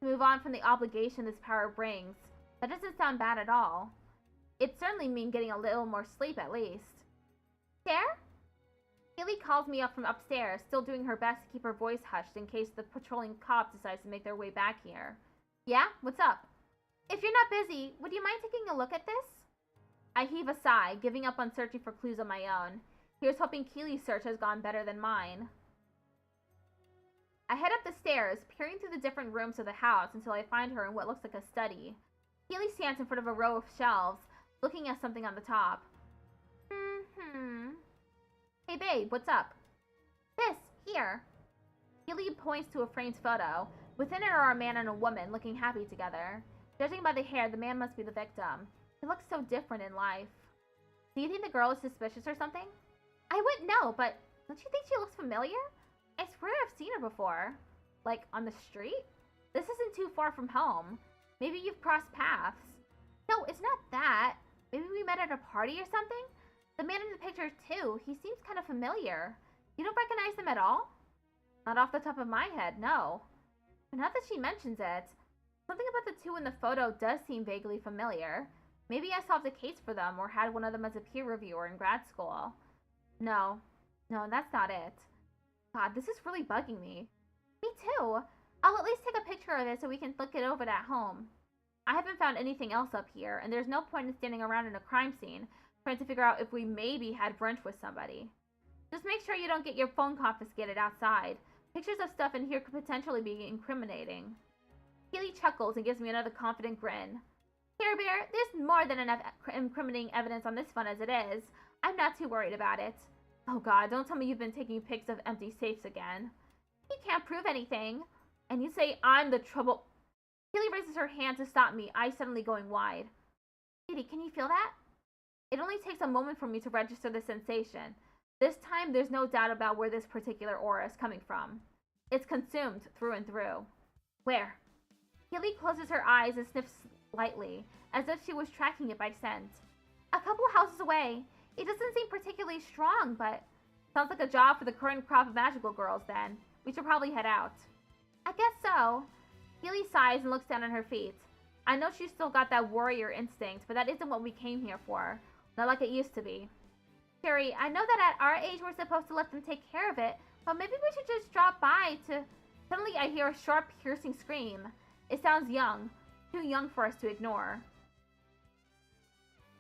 Speaker 1: to move on from the obligation this power brings. That doesn't sound bad at all. It certainly means getting a little more sleep at least. There? Haley calls me up from upstairs, still doing her best to keep her voice hushed in case the patrolling cop decides to make their way back here. Yeah? What's up? If you're not busy, would you mind taking a look at this? I heave a sigh, giving up on searching for clues on my own. Here's hoping Keely's search has gone better than mine. I head up the stairs, peering through the different rooms of the house until I find her in what looks like a study. Keely stands in front of a row of shelves, looking at something on the top. Hey babe, what's up? This, here. Keely points to a framed photo. Within it are a man and a woman looking happy together. Judging by the hair, the man must be the victim. He looks so different in life. Do you think the girl is suspicious or something? I wouldn't know, but don't you think she looks familiar? I swear I've seen her before. Like, on the street? This isn't too far from home. Maybe you've crossed paths. No, it's not that. Maybe we met at a party or something? The man in the picture, too. He seems kind of familiar. You don't recognize him at all? Not off the top of my head, no. But now that she mentions it, something about the two in the photo does seem vaguely familiar. Maybe I solved a case for them or had one of them as a peer reviewer in grad school. No, that's not it. God, this is really bugging me. Me too. I'll at least take a picture of it so we can look it over at home. I haven't found anything else up here, and there's no point in standing around in a crime scene trying to figure out if we maybe had brunch with somebody. Just make sure you don't get your phone confiscated outside. Pictures of stuff in here could potentially be incriminating. Keely chuckles and gives me another confident grin. Care Bear, there's more than enough incriminating evidence on this phone as it is. I'm not too worried about it. Oh god, don't tell me you've been taking pics of empty safes again. You can't prove anything. And you say I'm the trouble... Keely raises her hand to stop me, eyes suddenly going wide. Katie, can you feel that? It only takes a moment for me to register the sensation. This time, there's no doubt about where this particular aura is coming from. It's consumed through and through. Where? Keely closes her eyes and sniffs lightly, as if she was tracking it by scent. A couple houses away. It doesn't seem particularly strong, but... Sounds like a job for the current crop of magical girls, then. We should probably head out. I guess so. Keely sighs and looks down at her feet. I know she's still got that warrior instinct, but that isn't what we came here for. Not like it used to be. Carrie, I know that at our age we're supposed to let them take care of it, but maybe we should just drop by to... Suddenly I hear a sharp, piercing scream. It sounds young. Too young for us to ignore.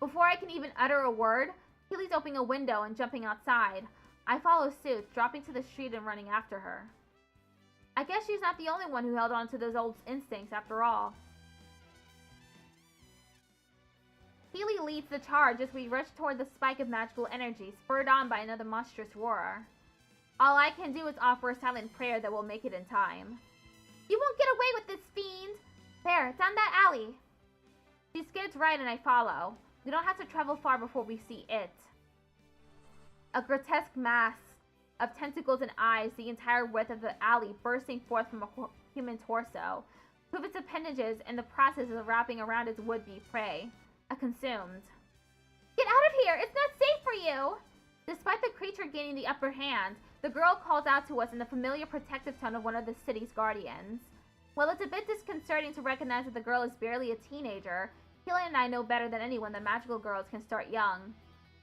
Speaker 1: Before I can even utter a word, Keely's opening a window and jumping outside. I follow suit, dropping to the street and running after her. I guess she's not the only one who held on to those old instincts after all. Keely leads the charge as we rush toward the spike of magical energy, spurred on by another monstrous roar. All I can do is offer a silent prayer that we'll make it in time. You won't get away with this, fiend! There, down that alley. She skids right and I follow. We don't have to travel far before we see it. A grotesque mass of tentacles and eyes, the entire width of the alley bursting forth from a human torso, with its appendages in the process of wrapping around its would-be prey. Consumed. Get out of here! It's not safe for you! Despite the creature gaining the upper hand, the girl calls out to us in the familiar protective tone of one of the city's guardians. While it's a bit disconcerting to recognize that the girl is barely a teenager, Keely and I know better than anyone that magical girls can start young.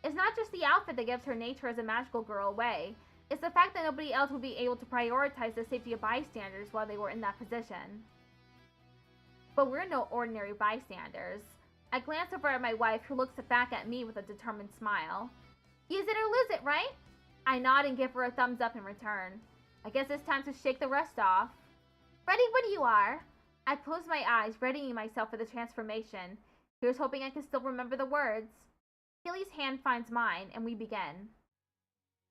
Speaker 1: It's not just the outfit that gives her nature as a magical girl away. It's the fact that nobody else would be able to prioritize the safety of bystanders while they were in that position. But we're no ordinary bystanders. I glance over at my wife, who looks back at me with a determined smile. Use it or lose it, right? I nod and give her a thumbs up in return. I guess it's time to shake the rust off. Ready when you are. I close my eyes, readying myself for the transformation. Here's hoping I can still remember the words. Keely's hand finds mine, and we begin.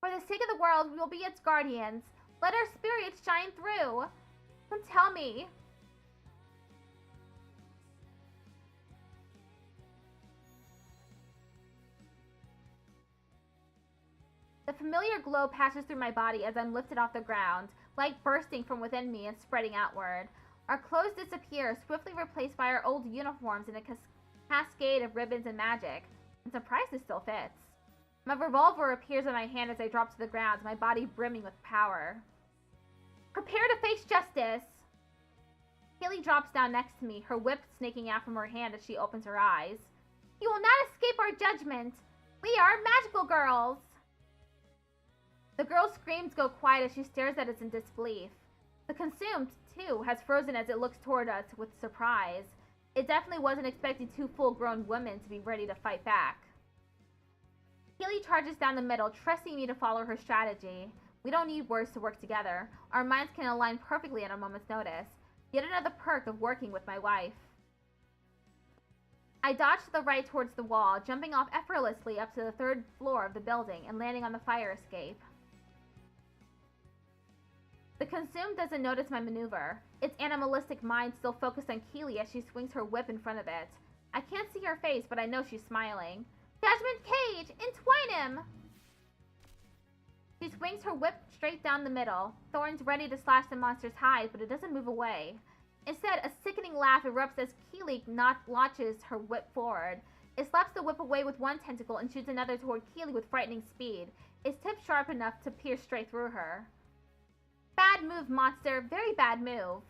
Speaker 1: For the sake of the world, we will be its guardians. Let our spirits shine through. Don't tell me. The familiar glow passes through my body as I'm lifted off the ground, light bursting from within me and spreading outward. Our clothes disappear, swiftly replaced by our old uniforms in a cascade of ribbons and magic. I'm surprised it still fits. My revolver appears in my hand as I drop to the ground, my body brimming with power. Prepare to face justice! Keely drops down next to me, her whip snaking out from her hand as she opens her eyes. You will not escape our judgment! We are magical girls! The girl's screams go quiet as she stares at us in disbelief. The consumed, too, has frozen as it looks toward us with surprise. It definitely wasn't expecting two full-grown women to be ready to fight back. Keely charges down the middle, trusting me to follow her strategy. We don't need words to work together. Our minds can align perfectly at a moment's notice. Yet another perk of working with my wife. I dodge to the right towards the wall, jumping off effortlessly up to the third floor of the building and landing on the fire escape. The consumed doesn't notice my maneuver, its animalistic mind still focused on Keely as she swings her whip in front of it. I can't see her face, but I know she's smiling. Judgment Cage! Entwine him! She swings her whip straight down the middle, thorns ready to slash the monster's hide, but it doesn't move away. Instead, a sickening laugh erupts as Keely launches her whip forward. It slaps the whip away with one tentacle and shoots another toward Keely with frightening speed. Its tip sharp enough to pierce straight through her. Bad move, monster. Very bad move.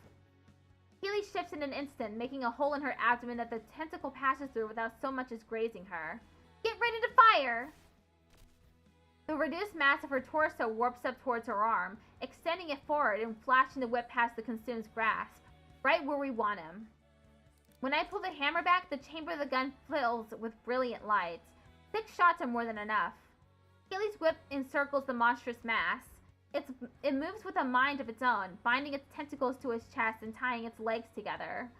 Speaker 1: Keely shifts in an instant, making a hole in her abdomen that the tentacle passes through without so much as grazing her. Get ready to fire! The reduced mass of her torso warps up towards her arm, extending it forward and flashing the whip past the consume's grasp, right where we want him. When I pull the hammer back, the chamber of the gun fills with brilliant lights. 6 shots are more than enough. Keely's whip encircles the monstrous mass. It moves with a mind of its own, binding its tentacles to his chest and tying its legs together.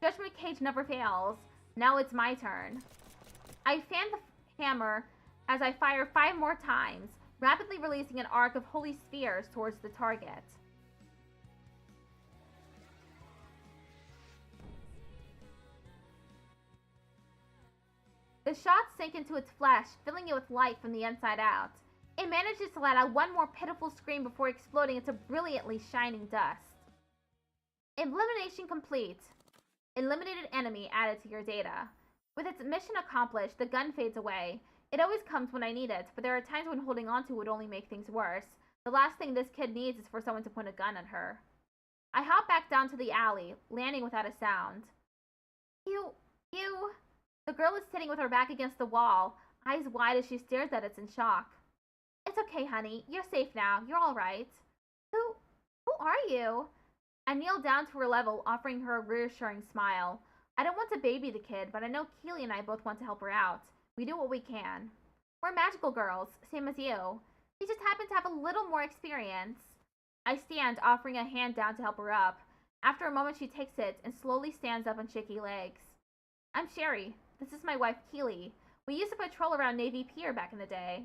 Speaker 1: Judgment Cage never fails. Now it's my turn. I fan the hammer as I fire 5 more times, rapidly releasing an arc of holy spheres towards the target. The shots sink into its flesh, filling it with light from the inside out. It manages to let out one more pitiful scream before exploding into brilliantly shining dust. Elimination complete. Eliminated enemy added to your data. With its mission accomplished, the gun fades away. It always comes when I need it, but there are times when holding onto it would only make things worse. The last thing this kid needs is for someone to point a gun at her. I hop back down to the alley, landing without a sound. You... The girl is sitting with her back against the wall, eyes wide as she stares at it in shock. It's okay, honey. You're safe now. You're all right. Who are you? I kneel down to her level, offering her a reassuring smile. I don't want to baby the kid, but I know Keely and I both want to help her out. We do what we can. We're magical girls, same as you. We just happen to have a little more experience. I stand, offering a hand down to help her up. After a moment, she takes it and slowly stands up on shaky legs. I'm Sherry. This is my wife, Keely. We used to patrol around Navy Pier back in the day.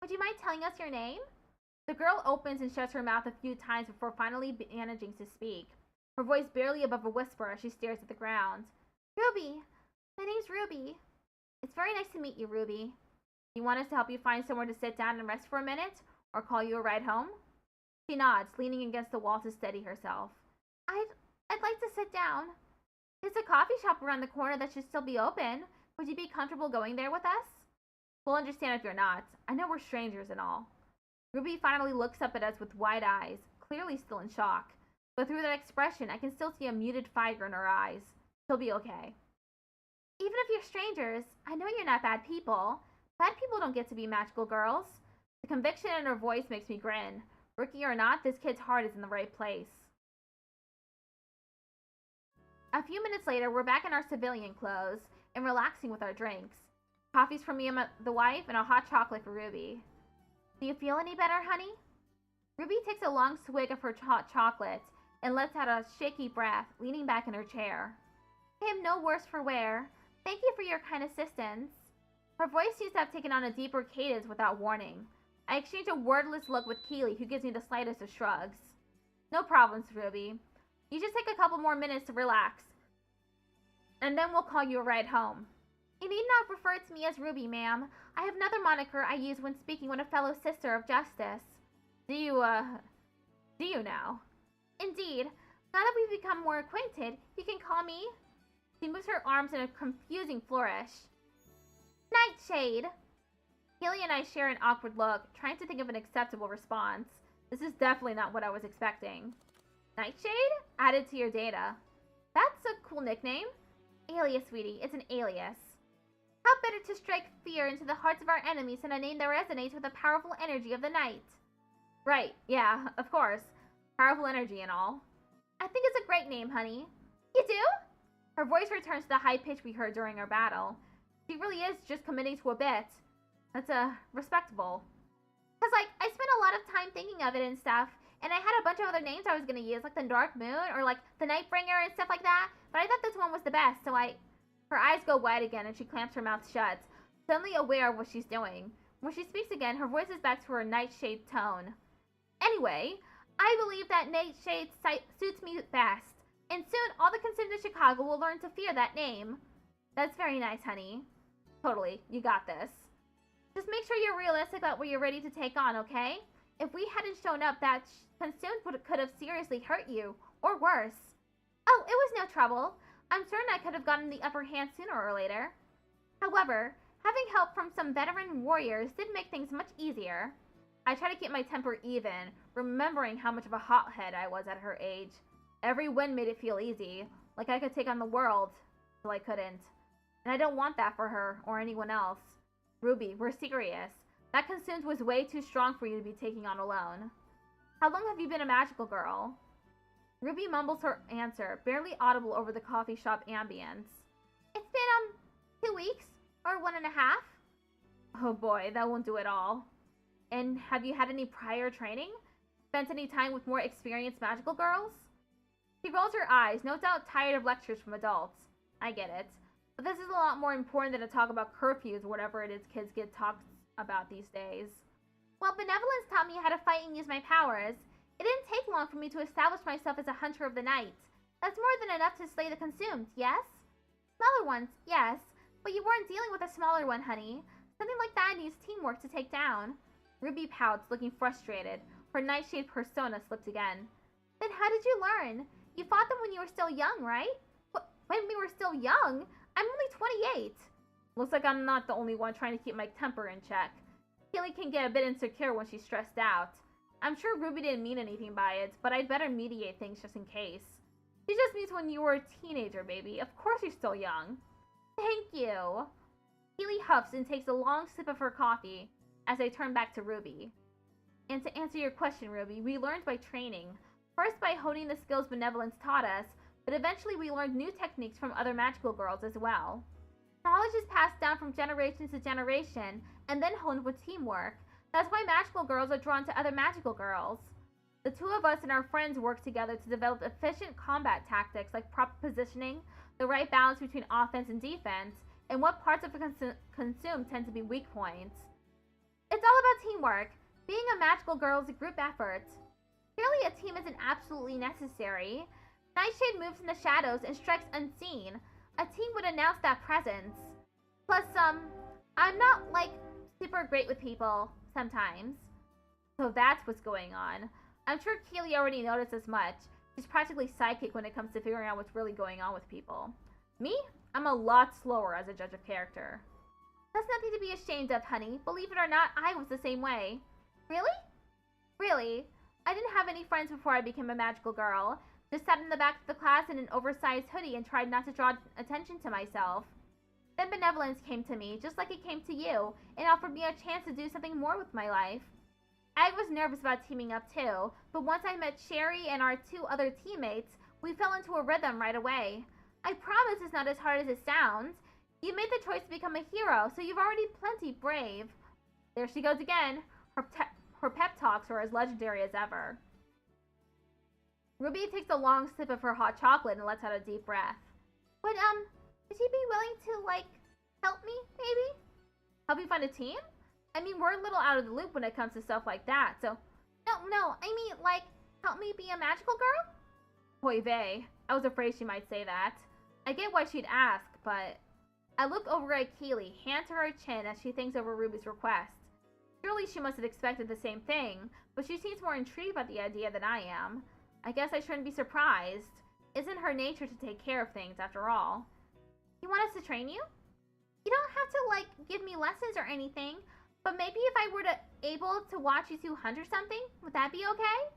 Speaker 1: Would you mind telling us your name? The girl opens and shuts her mouth a few times before finally managing to speak, her voice barely above a whisper as she stares at the ground. Ruby. My name's Ruby. It's very nice to meet you, Ruby. You want us to help you find somewhere to sit down and rest for a minute? Or call you a ride home? She nods, leaning against the wall to steady herself. I'd like to sit down. There's a coffee shop around the corner that should still be open. Would you be comfortable going there with us? We'll understand if you're not. I know we're strangers and all. Ruby finally looks up at us with wide eyes, clearly still in shock. But through that expression, I can still see a muted fire in her eyes. She'll be okay. Even if you're strangers, I know you're not bad people. Bad people don't get to be magical girls. The conviction in her voice makes me grin. Rookie or not, this kid's heart is in the right place. A few minutes later, we're back in our civilian clothes and relaxing with our drinks. Coffee's for me and the wife, and a hot chocolate for Ruby. Do you feel any better, honey? Ruby takes a long swig of her hot chocolate and lets out a shaky breath, leaning back in her chair. I am no worse for wear. Thank you for your kind assistance. Her voice seems to have taken on a deeper cadence without warning. I exchange a wordless look with Keely, who gives me the slightest of shrugs. No problems, Ruby. You just take a couple more minutes to relax, and then we'll call you a ride home. You need not refer to me as Ruby, ma'am. I have another moniker I use when speaking with a fellow sister of justice. Do you now? Indeed. Now that we've become more acquainted, you can call me... She moves her arms in a confusing flourish. Nightshade! Keely and I share an awkward look, trying to think of an acceptable response. This is definitely not what I was expecting. Nightshade? Added to your data. That's a cool nickname. Alias, sweetie. It's an alias. How better to strike fear into the hearts of our enemies than a name that resonates with the powerful energy of the night? Right, yeah, of course. Powerful energy and all. I think it's a great name, honey. You do? Her voice returns to the high pitch we heard during our battle. She really is just committing to a bit. That's, respectable. Cause, like, I spent a lot of time thinking of it and stuff, and I had a bunch of other names I was gonna use, like the Dark Moon, or like the Nightbringer and stuff like that, but I thought this one was the best, so Her eyes go wide again and she clamps her mouth shut, suddenly aware of what she's doing. When she speaks again, her voice is back to her nightshade tone. Anyway, I believe that nightshade suits me best, and soon all the consumed in Chicago will learn to fear that name. That's very nice, honey. Totally, you got this. Just make sure you're realistic about what you're ready to take on, okay? If we hadn't shown up, that consumed could have seriously hurt you, or worse. Oh, it was no trouble. I'm certain I could have gotten the upper hand sooner or later. However, having help from some veteran warriors did make things much easier. I try to keep my temper even, remembering how much of a hothead I was at her age. Every win made it feel easy, like I could take on the world, till I couldn't. And I don't want that for her, or anyone else. Ruby, we're serious. That consumed was way too strong for you to be taking on alone. How long have you been a magical girl? Ruby mumbles her answer, barely audible over the coffee shop ambience. It's been, 2 weeks, or 1.5. Oh boy, that won't do it all. And have you had any prior training? Spent any time with more experienced magical girls? She rolls her eyes, no doubt tired of lectures from adults. I get it. But this is a lot more important than to talk about curfews or whatever it is kids get talked about these days. Well, benevolence taught me how to fight and use my powers. It didn't take long for me to establish myself as a hunter of the night. That's more than enough to slay the consumed, yes? Smaller ones, yes. But you weren't dealing with a smaller one, honey. Something like that needs teamwork to take down. Ruby pouts, looking frustrated. Her nightshade persona slipped again. Then how did you learn? You fought them when you were still young, right? When we were still young? I'm only 28. Looks like I'm not the only one trying to keep my temper in check. Keely can get a bit insecure when she's stressed out. I'm sure Ruby didn't mean anything by it, but I'd better mediate things just in case. She just means when you were a teenager, baby. Of course you're still young. Thank you. Keely huffs and takes a long sip of her coffee as I turn back to Ruby. And to answer your question, Ruby, we learned by training. First by honing the skills Benevolence taught us, but eventually we learned new techniques from other magical girls as well. Knowledge is passed down from generation to generation, and then honed with teamwork. That's why magical girls are drawn to other magical girls. The two of us and our friends work together to develop efficient combat tactics like proper positioning, the right balance between offense and defense, and what parts of a consume tend to be weak points. It's all about teamwork. Being a magical girl is a group effort. Surely a team isn't absolutely necessary. Nightshade moves in the shadows and strikes unseen. A team would announce that presence. Plus, I'm not, super great with people, sometimes. So that's what's going on. I'm sure Keely already noticed as much. She's practically psychic when it comes to figuring out what's really going on with people. Me? I'm a lot slower as a judge of character. That's nothing to be ashamed of, honey. Believe it or not, I was the same way. Really? Really. I didn't have any friends before I became a magical girl. Just sat in the back of the class in an oversized hoodie and tried not to draw attention to myself. Then Benevolence came to me, just like it came to you, and offered me a chance to do something more with my life. I was nervous about teaming up too, but once I met Sherry and our 2 other teammates, we fell into a rhythm right away. I promise it's not as hard as it sounds. You made the choice to become a hero, so you've already plenty brave. There she goes again. Her pep talks are as legendary as ever. Ruby takes a long sip of her hot chocolate and lets out a deep breath. Would you be willing to, help me, maybe? Help you find a team? I mean, we're a little out of the loop when it comes to stuff like that, so... No, I mean, help me be a magical girl? Oy vey. I was afraid she might say that. I get why she'd ask, but... I look over at Keely, hand to her chin as she thinks over Ruby's request. Surely she must have expected the same thing, but she seems more intrigued by the idea than I am. I guess I shouldn't be surprised. Isn't her nature to take care of things, after all? You want us to train you? You don't have to, give me lessons or anything, but maybe if I were able to watch you 2 hunt or something, would that be okay?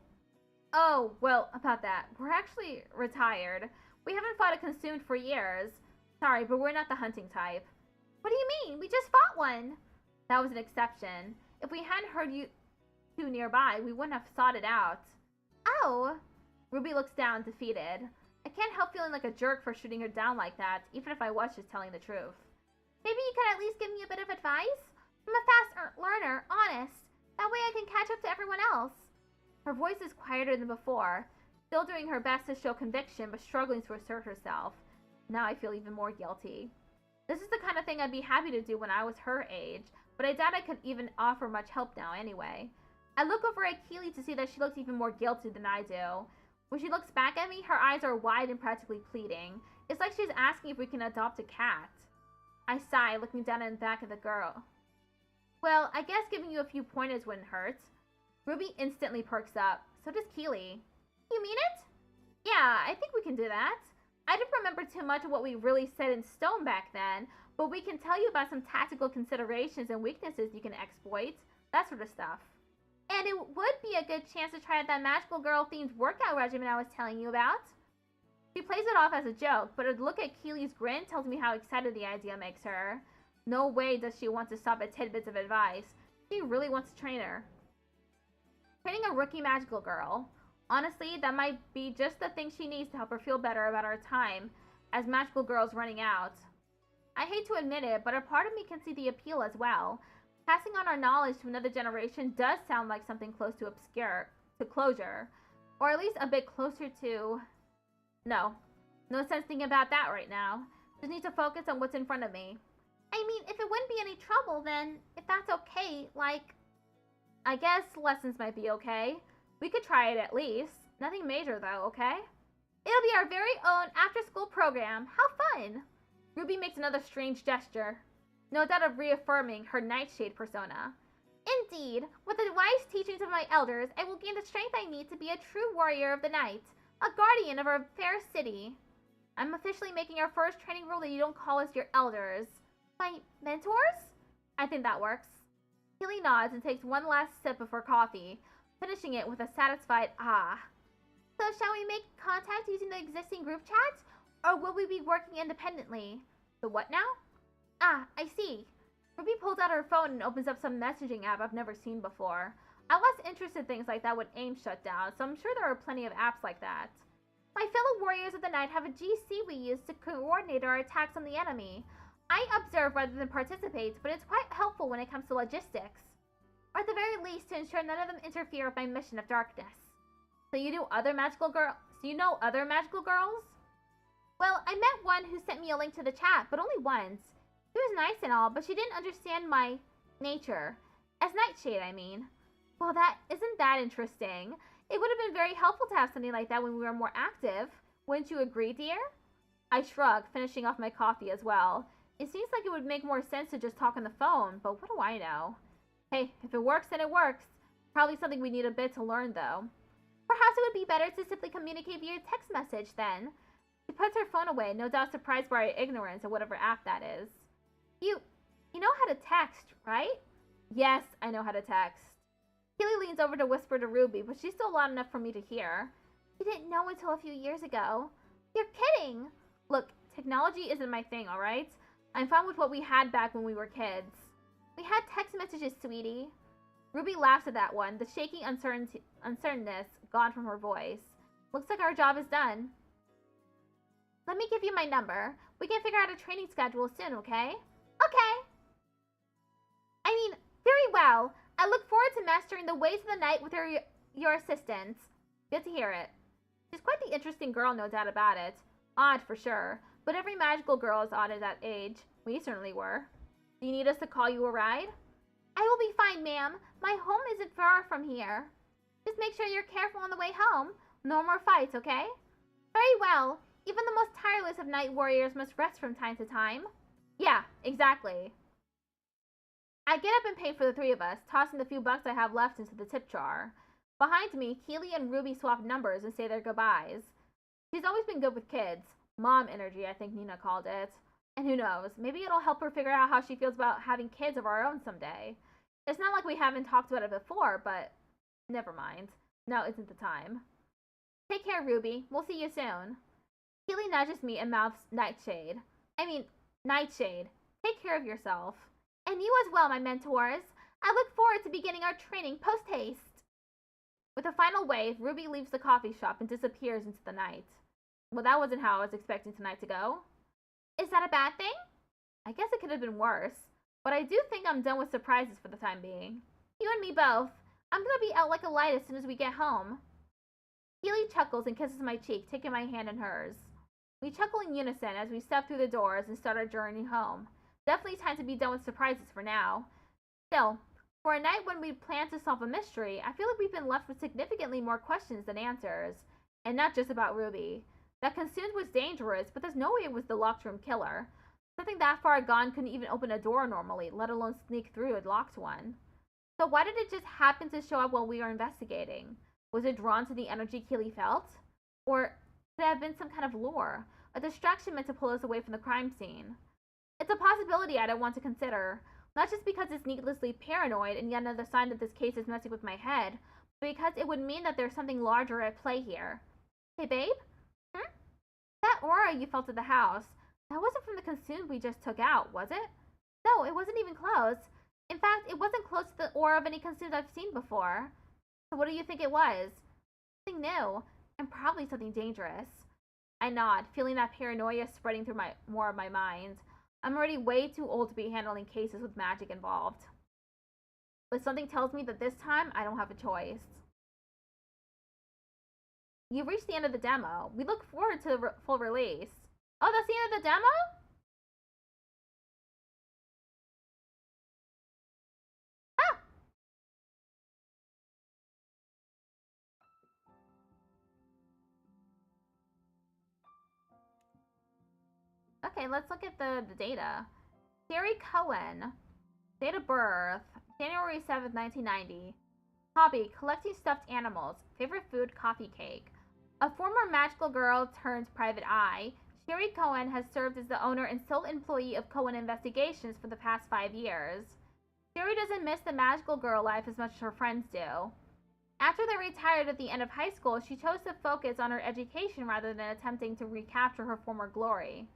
Speaker 1: Oh, well, about that. We're actually retired. We haven't fought a consumed for years. Sorry, but we're not the hunting type. What do you mean? We just fought one. That was an exception. If we hadn't heard you 2 nearby, we wouldn't have sought it out. Oh. Ruby looks down, defeated. I can't help feeling like a jerk for shooting her down like that, even if I was just telling the truth. Maybe you could at least give me a bit of advice? I'm a fast learner, honest. That way I can catch up to everyone else. Her voice is quieter than before, still doing her best to show conviction but struggling to assert herself. Now I feel even more guilty. This is the kind of thing I'd be happy to do when I was her age, but I doubt I could even offer much help now anyway. I look over at Keely to see that she looks even more guilty than I do. When she looks back at me, her eyes are wide and practically pleading. It's like she's asking if we can adopt a cat. I sigh, looking down at the back of the girl. Well, I guess giving you a few pointers wouldn't hurt. Ruby instantly perks up. So does Keely. You mean it? Yeah, I think we can do that. I don't remember too much of what we really set in stone back then, but we can tell you about some tactical considerations and weaknesses you can exploit. That sort of stuff. And it would be a good chance to try out that magical girl themed workout regimen I was telling you about. She plays it off as a joke, but a look at Keely's grin tells me how excited the idea makes her. No way does she want to stop at tidbits of advice. She really wants to train her. Training a rookie magical girl. Honestly, that might be just the thing she needs to help her feel better about our time as magical girls running out. I hate to admit it, but a part of me can see the appeal as well. Passing on our knowledge to another generation does sound like something close to closure. Or at least a bit closer to... No sense thinking about that right now. Just need to focus on what's in front of me. I mean, if it wouldn't be any trouble, then if that's okay, like... I guess lessons might be okay. We could try it at least. Nothing major though, okay? It'll be our very own after-school program. How fun! Ruby makes another strange gesture. No doubt of reaffirming her nightshade persona. Indeed, with the wise teachings of my elders, I will gain the strength I need to be a true warrior of the night. A guardian of our fair city. I'm officially making our first training rule that you don't call us your elders. My mentors? I think that works. Keely nods and takes one last sip of her coffee, finishing it with a satisfied ah. So shall we make contact using the existing group chat? Or will we be working independently? The what now? Ah, I see. Ruby pulls out her phone and opens up some messaging app I've never seen before. I'm less interested in things like that when AIM shut down, so I'm sure there are plenty of apps like that. My fellow warriors of the night have a GC we use to coordinate our attacks on the enemy. I observe rather than participate, but it's quite helpful when it comes to logistics. Or at the very least, to ensure none of them interfere with my mission of darkness. So you know other magical girls? Well, I met one who sent me a link to the chat, but only once. She was nice and all, but she didn't understand my nature. As Nightshade, I mean. Well, isn't that interesting? It would have been very helpful to have something like that when we were more active. Wouldn't you agree, dear? I shrugged, finishing off my coffee as well. It seems like it would make more sense to just talk on the phone, but what do I know? Hey, if it works, then it works. Probably something we need a bit to learn, though. Perhaps it would be better to simply communicate via text message, then. She puts her phone away, no doubt surprised by her ignorance of whatever app that is. You know how to text, right? Yes, I know how to text. Keely leans over to whisper to Ruby, but she's still loud enough for me to hear. You didn't know until a few years ago. You're kidding! Look, technology isn't my thing, alright? I'm fine with what we had back when we were kids. We had text messages, sweetie. Ruby laughs at that one, the shaking uncertainness gone from her voice. Looks like our job is done. Let me give you my number. We can figure out a training schedule soon, okay? Okay. I mean, very well. I look forward to mastering the ways of the night with your assistance. Good to hear it. She's quite the interesting girl, no doubt about it. Odd, for sure. But every magical girl is odd at that age. We certainly were. Do you need us to call you a ride? I will be fine, ma'am. My home isn't far from here. Just make sure you're careful on the way home. No more fights, okay? Very well. Even the most tireless of night warriors must rest from time to time. Yeah, exactly. I get up and pay for the three of us, tossing the few bucks I have left into the tip jar. Behind me, Keely and Ruby swap numbers and say their goodbyes. She's always been good with kids. Mom energy, I think Nina called it. And who knows, maybe it'll help her figure out how she feels about having kids of our own someday. It's not like we haven't talked about it before, but never mind. Now isn't the time. Take care, Ruby. We'll see you soon. Keely nudges me and mouths Nightshade. Take care of yourself. And you as well, my mentors. I look forward to beginning our training post-haste. With a final wave, Ruby leaves the coffee shop and disappears into the night. Well, that wasn't how I was expecting tonight to go. Is that a bad thing? I guess it could have been worse. But I do think I'm done with surprises for the time being. You and me both. I'm gonna be out like a light as soon as we get home. Keely chuckles and kisses my cheek, taking my hand in hers. We chuckle in unison as we step through the doors and start our journey home. Definitely time to be done with surprises for now. Still, for a night when we plan to solve a mystery, I feel like we've been left with significantly more questions than answers. And not just about Ruby. That consumed was dangerous, but there's no way it was the locked room killer. Something that far gone couldn't even open a door normally, let alone sneak through a locked one. So why did it just happen to show up while we were investigating? Was it drawn to the energy Keely felt? Or could it have been some kind of lure? A distraction meant to pull us away from the crime scene? It's a possibility I don't want to consider. Not just because it's needlessly paranoid and yet another sign that this case is messing with my head, but because it would mean that there's something larger at play here. Hey, babe? Hmm? That aura you felt at the house, that wasn't from the consumed we just took out, was it? No, it wasn't even close. In fact, it wasn't close to the aura of any consumed I've seen before. So what do you think it was? Something new, and probably something dangerous. I nod, feeling that paranoia spreading through more of my mind. I'm already way too old to be handling cases with magic involved. But something tells me that this time, I don't have a choice. You've reached the end of the demo. We look forward to the full release. Oh, that's the end of the demo? Okay, let's look at the data. Sherry Cohen. Date of birth, January 7th, 1990. Hobby, collecting stuffed animals. Favorite food, coffee cake. A former magical girl turned private eye, Sherry Cohen has served as the owner and sole employee of Cohen Investigations for the past 5 years. Sherry doesn't miss the magical girl life as much as her friends do. After they retired at the end of high school, she chose to focus on her education rather than attempting to recapture her former glory.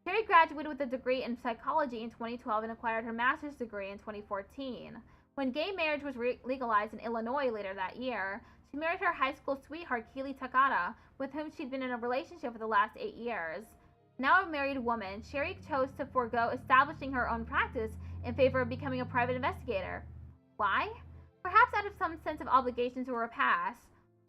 Speaker 1: Sherry graduated with a degree in psychology in 2012 and acquired her master's degree in 2014. When gay marriage was legalized in Illinois later that year, she married her high school sweetheart Keely Takada, with whom she'd been in a relationship for the last 8 years. Now a married woman, Sherry chose to forego establishing her own practice in favor of becoming a private investigator. Why? Perhaps out of some sense of obligation to her past,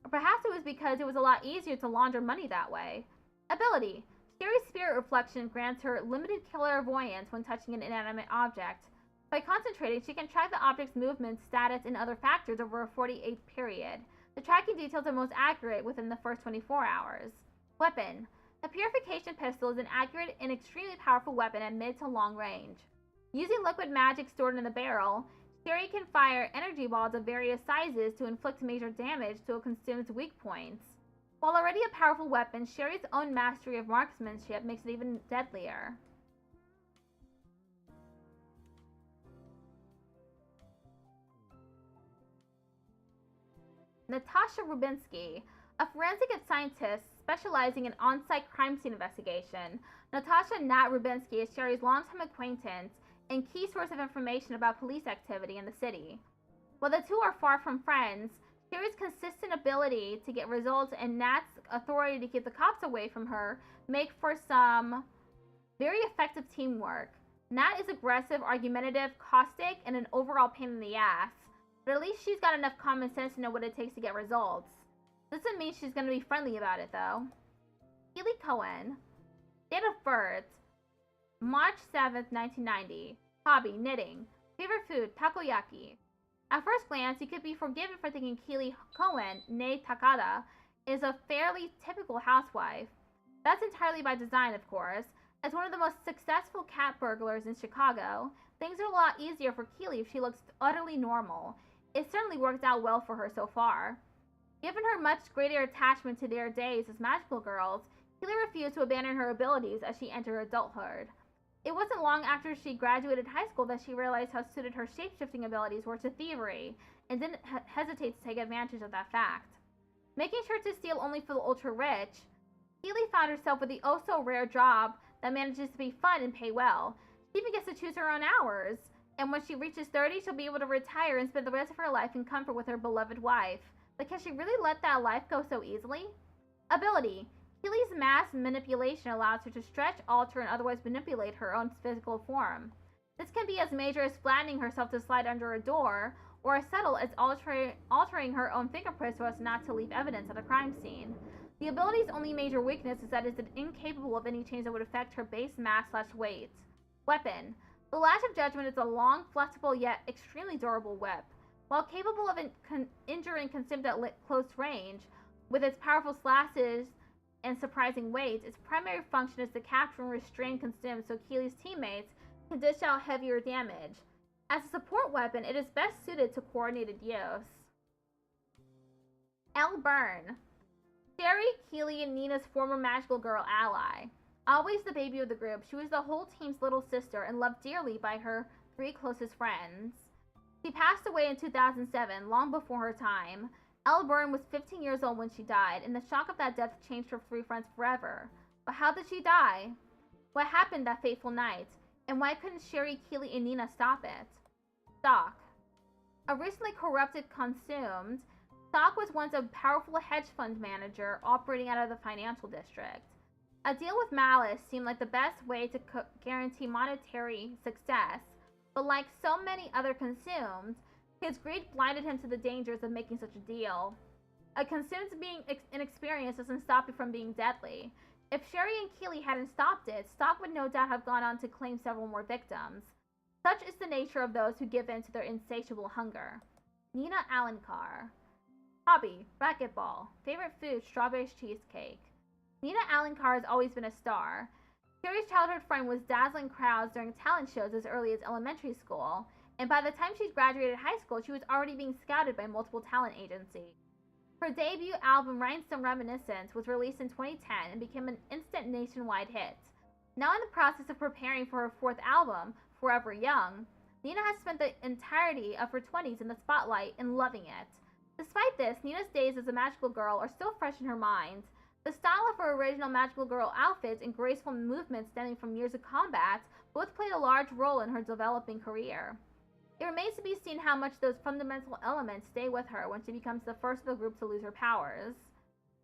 Speaker 1: or perhaps it was because it was a lot easier to launder money that way. Ability. Sherry's spirit reflection grants her limited clairvoyance when touching an inanimate object. By concentrating, she can track the object's movement, status, and other factors over a 48 period. The tracking details are most accurate within the first 24 hours. Weapon. The Purification Pistol is an accurate and extremely powerful weapon at mid to long range. Using liquid magic stored in the barrel, Sherry can fire energy balls of various sizes to inflict major damage to a consumed's weak points. While already a powerful weapon, Sherry's own mastery of marksmanship makes it even deadlier. Natasha Rubinsky, a forensic scientist specializing in on-site crime scene investigation. Natasha Nat Rubinsky is Sherry's longtime acquaintance and key source of information about police activity in the city. While the two are far from friends, Sherry's consistent ability to get results and Nat's authority to keep the cops away from her make for some very effective teamwork. Nat is aggressive, argumentative, caustic, and an overall pain in the ass, but at least she's got enough common sense to know what it takes to get results. Doesn't mean she's going to be friendly about it, though. Keely Cohen. Date of birth, March 7th, 1990. Hobby, knitting. Favorite food, takoyaki. At first glance, you could be forgiven for thinking Keely Cohen, née Takada, is a fairly typical housewife. That's entirely by design, of course. As one of the most successful cat burglars in Chicago, things are a lot easier for Keely if she looks utterly normal. It certainly worked out well for her so far. Given her much greater attachment to their days as magical girls, Keely refused to abandon her abilities as she entered adulthood. It wasn't long after she graduated high school that she realized how suited her shape-shifting abilities were to thievery, and didn't hesitate to take advantage of that fact. Making sure to steal only for the ultra-rich, Keely found herself with the oh-so-rare job that manages to be fun and pay well. She even gets to choose her own hours, and when she reaches 30, she'll be able to retire and spend the rest of her life in comfort with her beloved wife. But can she really let that life go so easily? Ability. Keely's mass manipulation allows her to stretch, alter, and otherwise manipulate her own physical form. This can be as major as flattening herself to slide under a door, or as subtle as altering her own fingerprints so as not to leave evidence at a crime scene. The ability's only major weakness is that it is incapable of any change that would affect her base mass/weight. Weapon. The Lash of Judgment is a long, flexible, yet extremely durable whip. While capable of injuring consumed at close range, with its powerful slashes and surprising weight, its primary function is to capture and restrain consumed so Keely's teammates can dish out heavier damage. As a support weapon, it is best suited to coordinated use. Elle Byrne. Sherry, Keely, and Nina's former magical girl ally. Always the baby of the group, she was the whole team's little sister and loved dearly by her 3 closest friends. She passed away in 2007, long before her time. Elle Byrne was 15 years old when she died, and the shock of that death changed her 3 friends forever. But how did she die? What happened that fateful night? And why couldn't Sherry, Keely, and Nina stop it? Stock. A recently corrupted consumed, Stock was once a powerful hedge fund manager operating out of the financial district. A deal with Malice seemed like the best way to guarantee monetary success, but like so many other consumed, his greed blinded him to the dangers of making such a deal. A consumed being inexperienced doesn't stop it from being deadly. If Sherry and Keely hadn't stopped it, Stock would no doubt have gone on to claim several more victims. Such is the nature of those who give in to their insatiable hunger. Nina Alencar. Hobby, racquetball. Favorite food, strawberry cheesecake. Nina Alencar has always been a star. Sherry's childhood friend was dazzling crowds during talent shows as early as elementary school, and by the time she graduated high school, she was already being scouted by multiple talent agencies. Her debut album, Rhinestone Reminiscence, was released in 2010 and became an instant nationwide hit. Now in the process of preparing for her 4th album, Forever Young, Nina has spent the entirety of her 20s in the spotlight and loving it. Despite this, Nina's days as a magical girl are still fresh in her mind. The style of her original magical girl outfits and graceful movements stemming from years of combat both played a large role in her developing career. It remains to be seen how much those fundamental elements stay with her when she becomes the first of the group to lose her powers.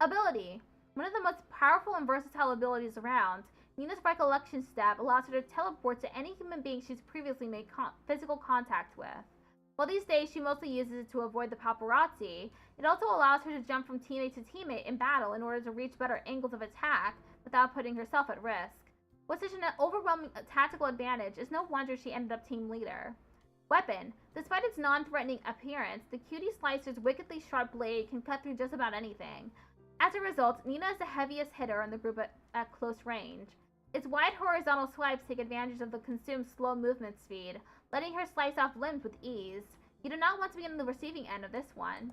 Speaker 1: Ability. One of the most powerful and versatile abilities around, Nina's recollection stab allows her to teleport to any human being she's previously made physical contact with. While these days she mostly uses it to avoid the paparazzi, it also allows her to jump from teammate to teammate in battle in order to reach better angles of attack without putting herself at risk. With such an overwhelming tactical advantage, it's no wonder she ended up team leader. Weapon. Despite its non-threatening appearance, the Cutie Slicer's wickedly sharp blade can cut through just about anything. As a result, Nina is the heaviest hitter in the group at close range. Its wide horizontal swipes take advantage of the consumed slow movement speed, letting her slice off limbs with ease. You do not want to be on the receiving end of this one.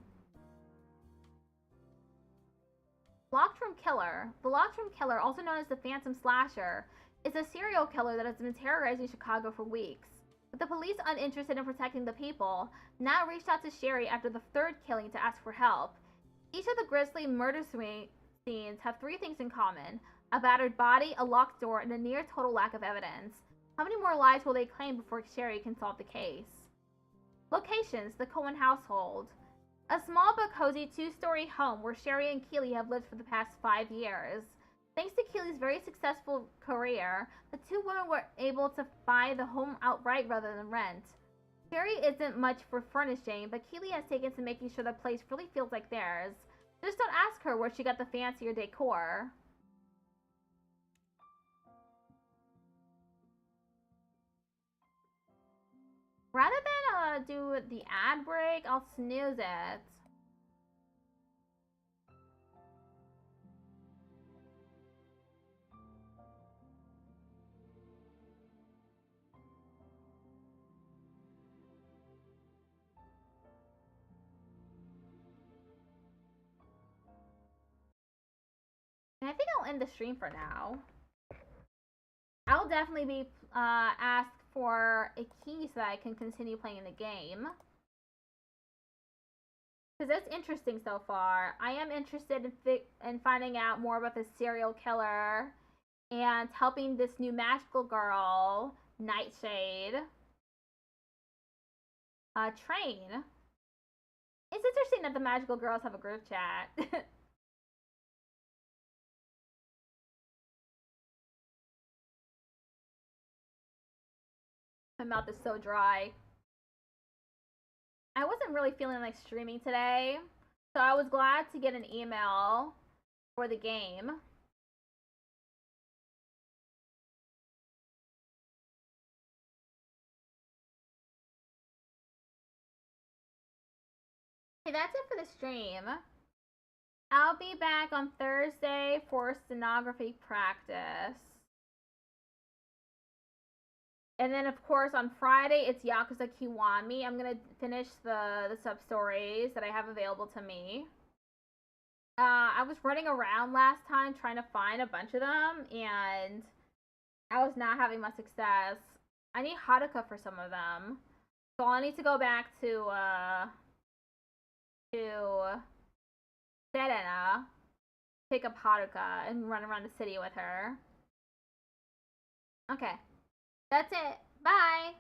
Speaker 1: Locked Room Killer. The Locked Room Killer, also known as the Phantom Slasher, is a serial killer that has been terrorizing Chicago for weeks. With the police uninterested in protecting the people, now reached out to Sherry after the 3rd killing to ask for help. Each of the grisly murder scenes have 3 things in common: a battered body, a locked door, and a near total lack of evidence. How many more lives will they claim before Sherry can solve the case? Locations: the Cohen household. A small but cozy 2-story home where Sherry and Keely have lived for the past 5 years. Thanks to Keely's very successful career, the 2 women were able to buy the home outright rather than rent. Sherry isn't much for furnishing, but Keely has taken to making sure the place really feels like theirs. Just don't ask her where she got the fancier decor. Rather than do the ad break, I'll snooze it. And I think I'll end the stream for now. I'll definitely be asked for a key so that I can continue playing the game. Because it's interesting so far. I am interested in finding out more about this serial killer and helping this new magical girl, Nightshade, train. It's interesting that the magical girls have a group chat. My mouth is so dry. I wasn't really feeling like streaming today, so I was glad to get an email for the game. Okay, that's it for the stream. I'll be back on Thursday for stenography practice. And then, of course, on Friday, it's Yakuza Kiwami. I'm going to finish the sub-stories that I have available to me. I was running around last time trying to find a bunch of them, and I was not having much success. I need Haruka for some of them. So I'll need to go back to Serena, pick up Haruka, and run around the city with her. Okay. That's it. Bye!